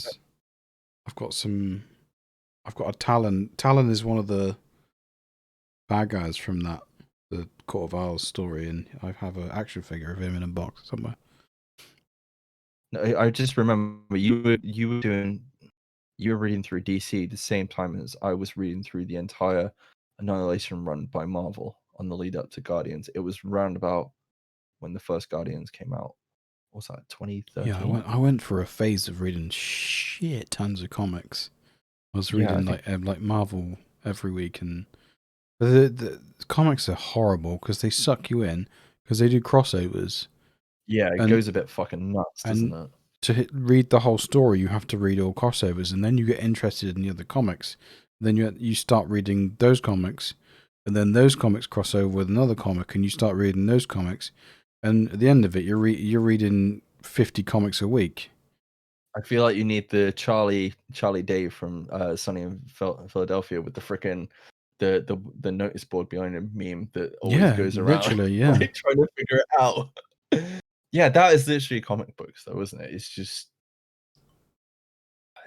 I've got a Talon. Talon is one of the bad guys from the Court of Owls story, and I have an action figure of him in a box somewhere. No, I just remember you were reading through DC the same time as I was reading through the entire Annihilation run by Marvel on the lead up to Guardians. It was round about when the first Guardians came out. What's that, 2013? Yeah, I went for a phase of reading shit tons of comics. I was reading like Marvel every week, and the comics are horrible because they suck you in because they do crossovers. Yeah, it goes a bit fucking nuts, doesn't it? To read the whole story, you have to read all crossovers, and then you get interested in the other comics. Then you start reading those comics, and then those comics cross over with another comic, and you start reading those comics. And at the end of it, you're reading 50 comics a week. I feel like you need the Charlie Day from Sunny in Philadelphia with the frickin' the notice board behind him meme that always goes around. Literally, yeah. Like, trying to figure it out. Yeah, that is literally comic books, though, isn't it? It's just,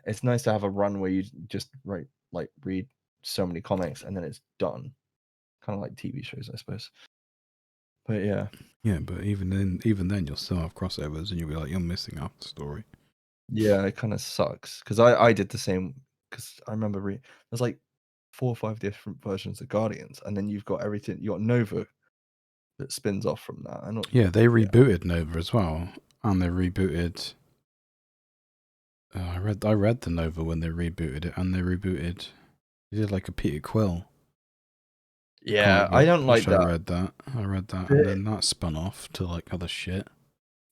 it's nice to have a run where you just read so many comics and then it's done. Kind of like TV shows, I suppose. But yeah. Yeah, but even then, you'll still have crossovers, and you'll be like, you're missing out the story. Yeah, it kind of sucks because I did the same. Because I remember there's like 4 or 5 different versions of Guardians, and then you've got everything. You got Nova that spins off from that. Yeah, they rebooted Nova as well, and they rebooted. I read the Nova when they rebooted it, and they did like a Peter Quill. Yeah, I don't like that. I read that, and then that spun off to like other shit.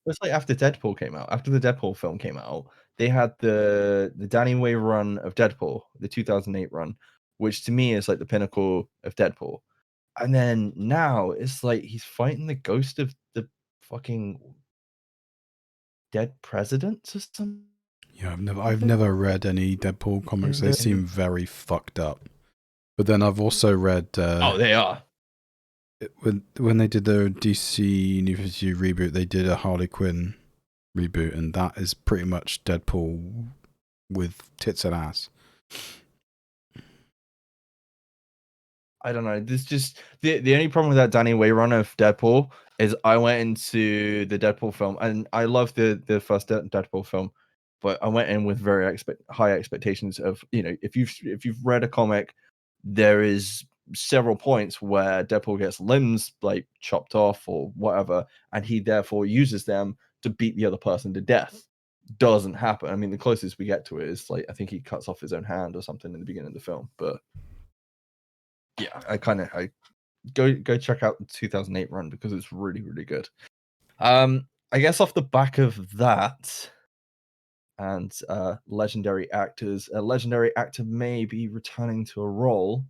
It's like after Deadpool came out, after the Deadpool film came out, they had the Danny Way run of Deadpool, the 2008 run, which to me is like the pinnacle of Deadpool. And then now it's like he's fighting the ghost of the fucking dead president system. Yeah, I've never read any Deadpool comics. They seem very fucked up. But then I've also read. Oh, they are. When they did the DC New 52 reboot, they did a Harley Quinn reboot, and that is pretty much Deadpool with tits and ass. I don't know. This just the only problem with that Danny Way run of Deadpool is I went into the Deadpool film, and I love the first Deadpool film, but I went in with very high expectations of, if you've read a comic, there is several points where Deadpool gets limbs like chopped off or whatever, and he therefore uses them to beat the other person to death. Doesn't happen. I mean, the closest we get to it is like I think he cuts off his own hand or something in the beginning of the film, but. Yeah, I go check out the 2008 run because it's really, really good. I guess off the back of that and legendary actors, a legendary actor may be returning to a role.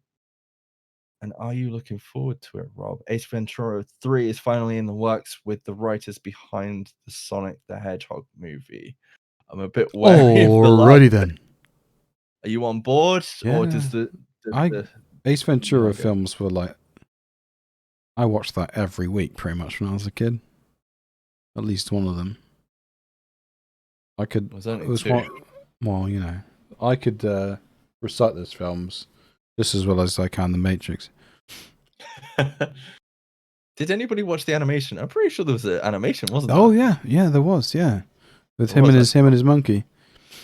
And are you looking forward to it, Rob? Ace Ventura 3 is finally in the works with the writers behind the Sonic the Hedgehog movie. I'm a bit wary of the Alrighty then. Are you on board, or Yeah. does the Ace Ventura Okay. films were like, I watched that every week pretty much when I was a kid. At least one of them. I could. Was only It was 2. one. Well, you know, I could recite those films just as well as I can The Matrix. Did anybody watch the animation? I'm pretty sure there was an animation, wasn't there? Oh yeah, there was, yeah, with What was him and his monkey.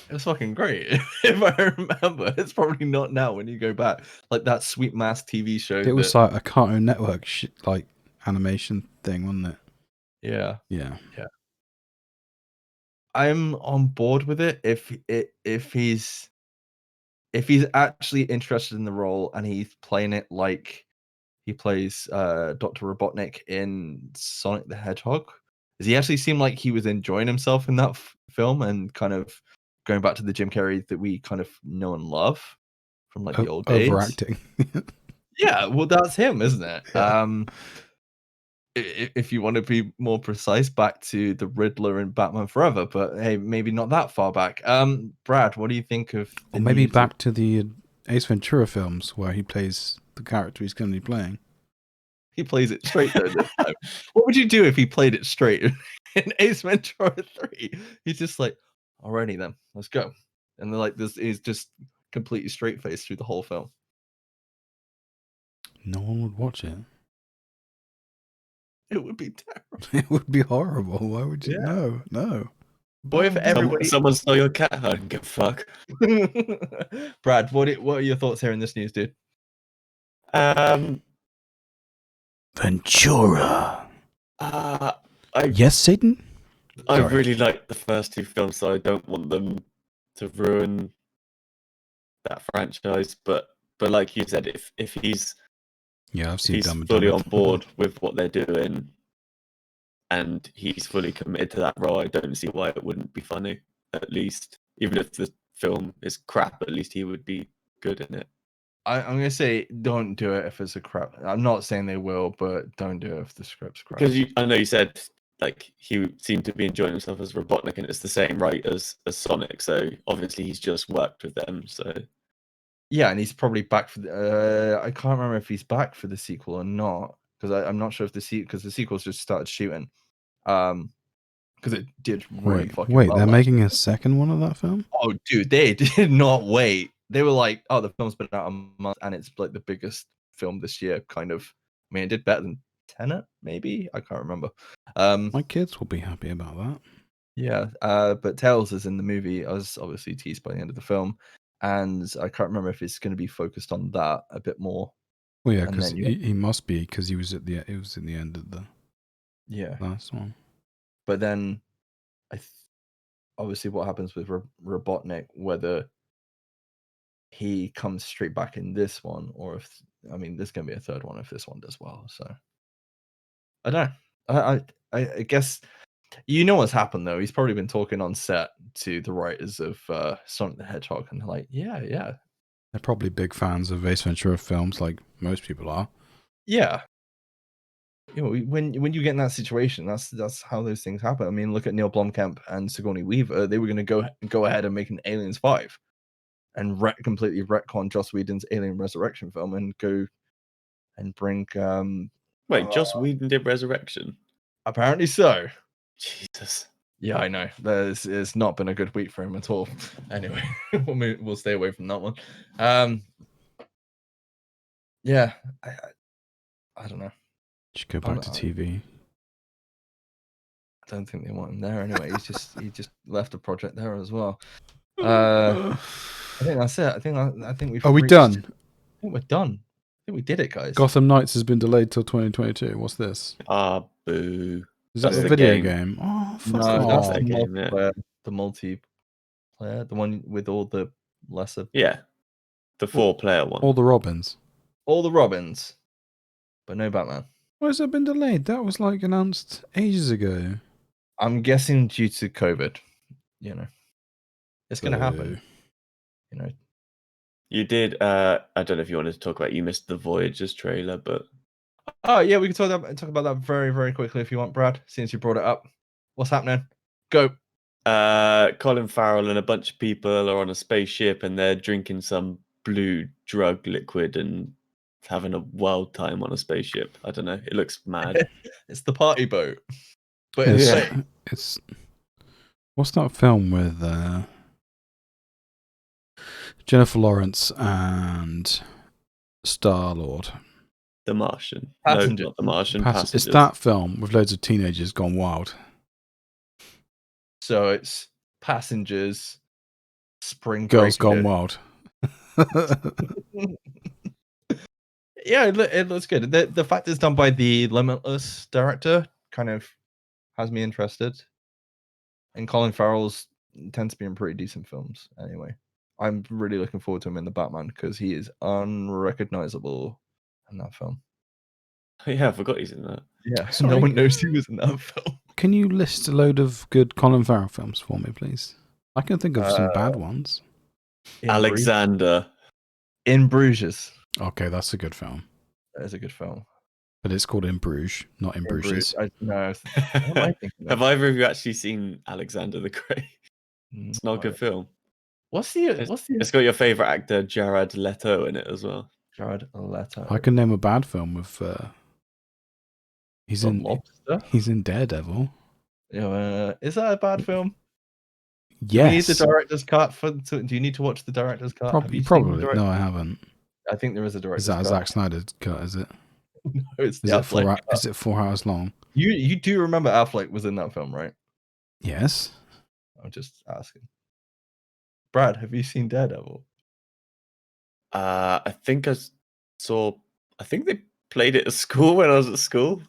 It was fucking great. If I remember, it's probably not now when you go back. Like that Sweet Mask TV show. It was like a Cartoon Network like animation thing, wasn't it? Yeah. Yeah. I'm on board with it if he's actually interested in the role and he's playing it like he plays Dr. Robotnik in Sonic the Hedgehog. Does he actually seem like he was enjoying himself in that film and kind of going back to the Jim Carrey that we kind of know and love from like the old days? Overacting. Yeah, well, that's him, isn't it? Yeah. If you want to be more precise, back to the Riddler in Batman Forever, but hey, maybe not that far back. Brad, what do you think of the Or maybe news back to the Ace Ventura films where he plays the character he's going to be playing. He plays it straight though this time. What would you do if he played it straight in Ace Ventura 3? He's just like, alrighty then, let's go. And they're like, this is just completely straight faced through the whole film. No one would watch it. It would be terrible. It would be horrible. Why would you? Yeah. No. Boy, if everybody someone stole your cat, I don't give a fuck. Brad, what are your thoughts here in this news, dude? Ventura. Yes, Satan? I Sorry. really like the first 2 films, so I don't want them to ruin that franchise. But like you said, if he's I've seen he's Dumb and fully Dumber. on board with what they're doing, and he's fully committed to that role, I don't see why it wouldn't be funny. At least, even if the film is crap, at least he would be good in it. I'm gonna say don't do it if it's a crap. I'm not saying they will, but don't do it if the script's crap. Because I know you said like he seemed to be enjoying himself as Robotnik, and it's the same right as Sonic, so obviously he's just worked with them. So yeah, and he's probably back for the. I can't remember if he's back for the sequel or not, because I'm not sure if the sequel's just started shooting. Because it did really fucking well. They're making a second one of that film? Oh, dude, they did not wait. They were like, "Oh, the film's been out a month, and it's like the biggest film this year." Kind of. I mean, it did better than Tenet, maybe. I can't remember. My kids will be happy about that. Yeah, but Tails is in the movie. I was obviously teased by the end of the film, and I can't remember if it's going to be focused on that a bit more. Well, yeah, because he must be, because he was in the end of the last one. But then, obviously, what happens with Robotnik, whether he comes straight back in this one, or if there's going to be a third one if this one does well. So I don't know. I guess you know what's happened though. He's probably been talking on set to the writers of Sonic the Hedgehog, and they're like, yeah. They're probably big fans of Ace Ventura films, like most people are. Yeah. You know, when you get in that situation, that's how those things happen. I mean, look at Neil Blomkamp and Sigourney Weaver. They were going to go ahead and make an Aliens 5 and completely retcon Joss Whedon's Alien Resurrection film and go and bring. Wait, Joss Whedon did Resurrection? Apparently so. Jesus. Yeah, I know. It's not been a good week for him at all. Anyway, we'll stay away from that one. Yeah, I don't know. Should go back to TV. I don't think they want him there anyway. He just left a project there as well. I think that's it. I think we've. Are we done? I think we're done. I think we did it, guys. Gotham Knights has been delayed till 2022. What's this? Ah, boo. Is that That's the the video game. Oh, fuck No, that's off. the game, yeah. multiplayer. The multiplayer, the one with all the lesser. Yeah, the 4-player one. All the Robins. All the Robins, but no Batman. Why has that been delayed? That was like announced ages ago. I'm guessing due to COVID. You know, it's going to happen. You know, you did. I don't know if you wanted to talk about. You missed the Voyagers trailer, but oh yeah, we can talk about that very, very quickly if you want, Brad. Since you brought it up, what's happening? Go. Colin Farrell and a bunch of people are on a spaceship and they're drinking some blue drug liquid and having a wild time on a spaceship. I don't know. It looks mad. It's the party boat. But It's what's that film with Jennifer Lawrence and Star-Lord? The Martian. Passenger. No, not The Martian. It's Passengers. that film with loads of teenagers gone wild. So it's Passengers, Spring Girls Break Gone Wild. Yeah, it looks good. The fact it's done by the Limitless director kind of has me interested. And Colin Farrell's tends to be in pretty decent films anyway. I'm really looking forward to him in the Batman because he is unrecognizable in that film. Yeah, I forgot he's in that. Yeah, no Sorry. one knows he was in that film. Can you list a load of good Colin Farrell films for me, please? I can think of some bad ones. Alexander. In Bruges. Okay, that's a good film. That is a good film. But it's called In Bruges, not In Bruges. No, what am I thinking of? Have either of you actually seen Alexander the Great? It's not a good film. What's It's got your favorite actor Jared Leto in it as well. Jared Leto? I can name a bad film with he's in Daredevil. Is that a bad film? Yes. Do you need the director's cut do you need to watch the director's cut? Probably. No, I haven't. I think there is a director's cut. Is that a cut. Zack Snyder cut, is it? No, it's is it 4 hours long? You do remember Affleck was in that film, right? Yes. I'm just asking. Brad, have you seen Daredevil? I think I think they played it at school when I was at school.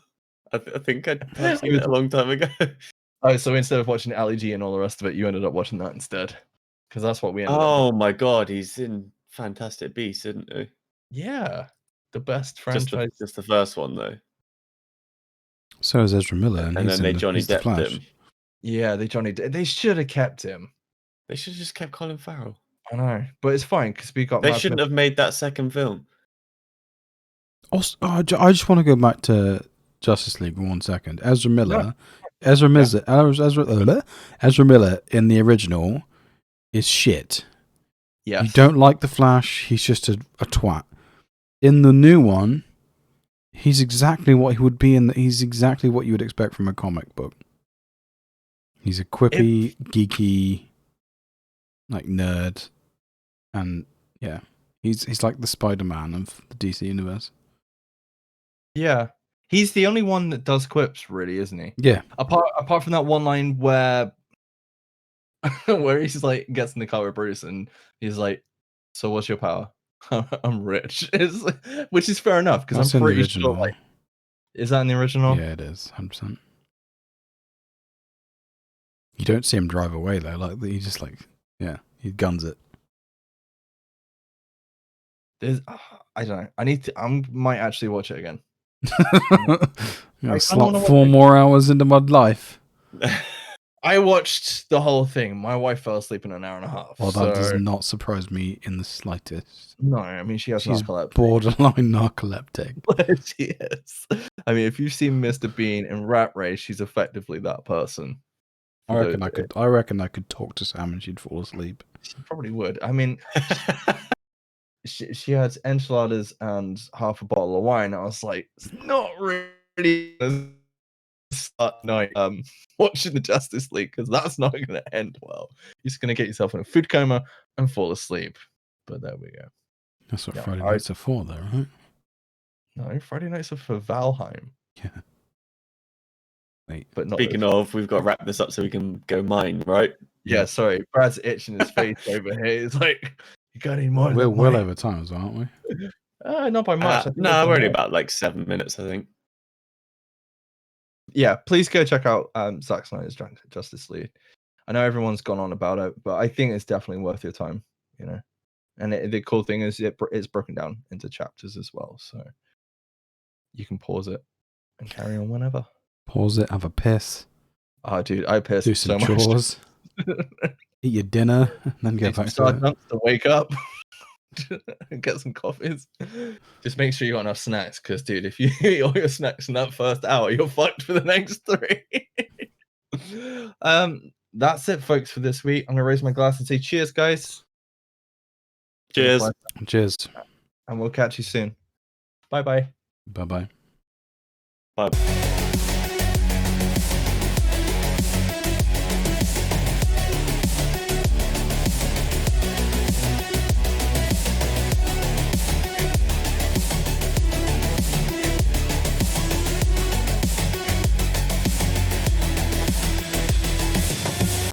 I think I'd seen it a long time ago. Oh, so instead of watching Ali G and all the rest of it, you ended up watching that instead? Because that's what we ended up. Oh my god, he's in Fantastic Beasts, isn't he? Yeah, the best franchise. Just the first one though. So is Ezra Miller, and then they Johnny Depped him. Yeah, they should have kept him. They should have just kept Colin Farrell. I know, but it's fine because we got. They shouldn't have made that second film. Also, I just want to go back to Justice League for 1 second. Ezra Miller, Ezra Miller in the original is shit. Yeah, you don't like the Flash. He's just a twat. In the new one, he's exactly what he would be he's exactly what you would expect from a comic book. He's a quippy, geeky, like nerd, and yeah, he's like the Spider-Man of the DC universe. Yeah, he's the only one that does quips, really, isn't he? Yeah. Apart from that one line where he's like gets in the car with Bruce and he's like, "So what's your power?" I'm rich. Which is fair enough because I'm pretty sure. Like, is that in the original? Yeah, it is 100%. You don't see him drive away though. Like he just he guns it. I don't know. I might actually watch it again. Slot 4 more hours into my life. I watched the whole thing. My wife fell asleep in an hour and a half. Well, that does not surprise me in the slightest. No, I mean she's narcoleptic. Borderline narcoleptic. She is. I mean, if you've seen Mr. Bean in Rat Race, she's effectively that person. I reckon I could talk to Sam and she'd fall asleep. She probably would. I mean, she had enchiladas and half a bottle of wine. I was like, it's not really start night watching the Justice League because that's not going to end well. You're just going to get yourself in a food coma and fall asleep. But there we go. That's what Friday nights are for, though, right? No, Friday nights are for Valheim. Yeah. Wait. But not Speaking of, we've got to wrap this up so we can go mine, right? Yeah, sorry. Brad's itching his face over here. He's like, you got any more? We're well over time as well, aren't we? Not by much. No, we're only about like 7 minutes, I think. Yeah, please go check out Zack Snyder's Justice League. I know everyone's gone on about it, but I think it's definitely worth your time, you know. And the cool thing is it's broken down into chapters as well, so you can pause it and carry on whenever. Pause it, have a piss. Oh, dude, I pissed do some so chores, eat your dinner, and then get back to it. To wake up and get some coffees. Just make sure you got enough snacks, because, dude, if you eat all your snacks in that first hour, you're fucked for the next 3. that's it, folks, for this week. I'm gonna raise my glass and say cheers, guys. Cheers. Cheers. And we'll catch you soon. Bye-bye. Bye-bye. Bye.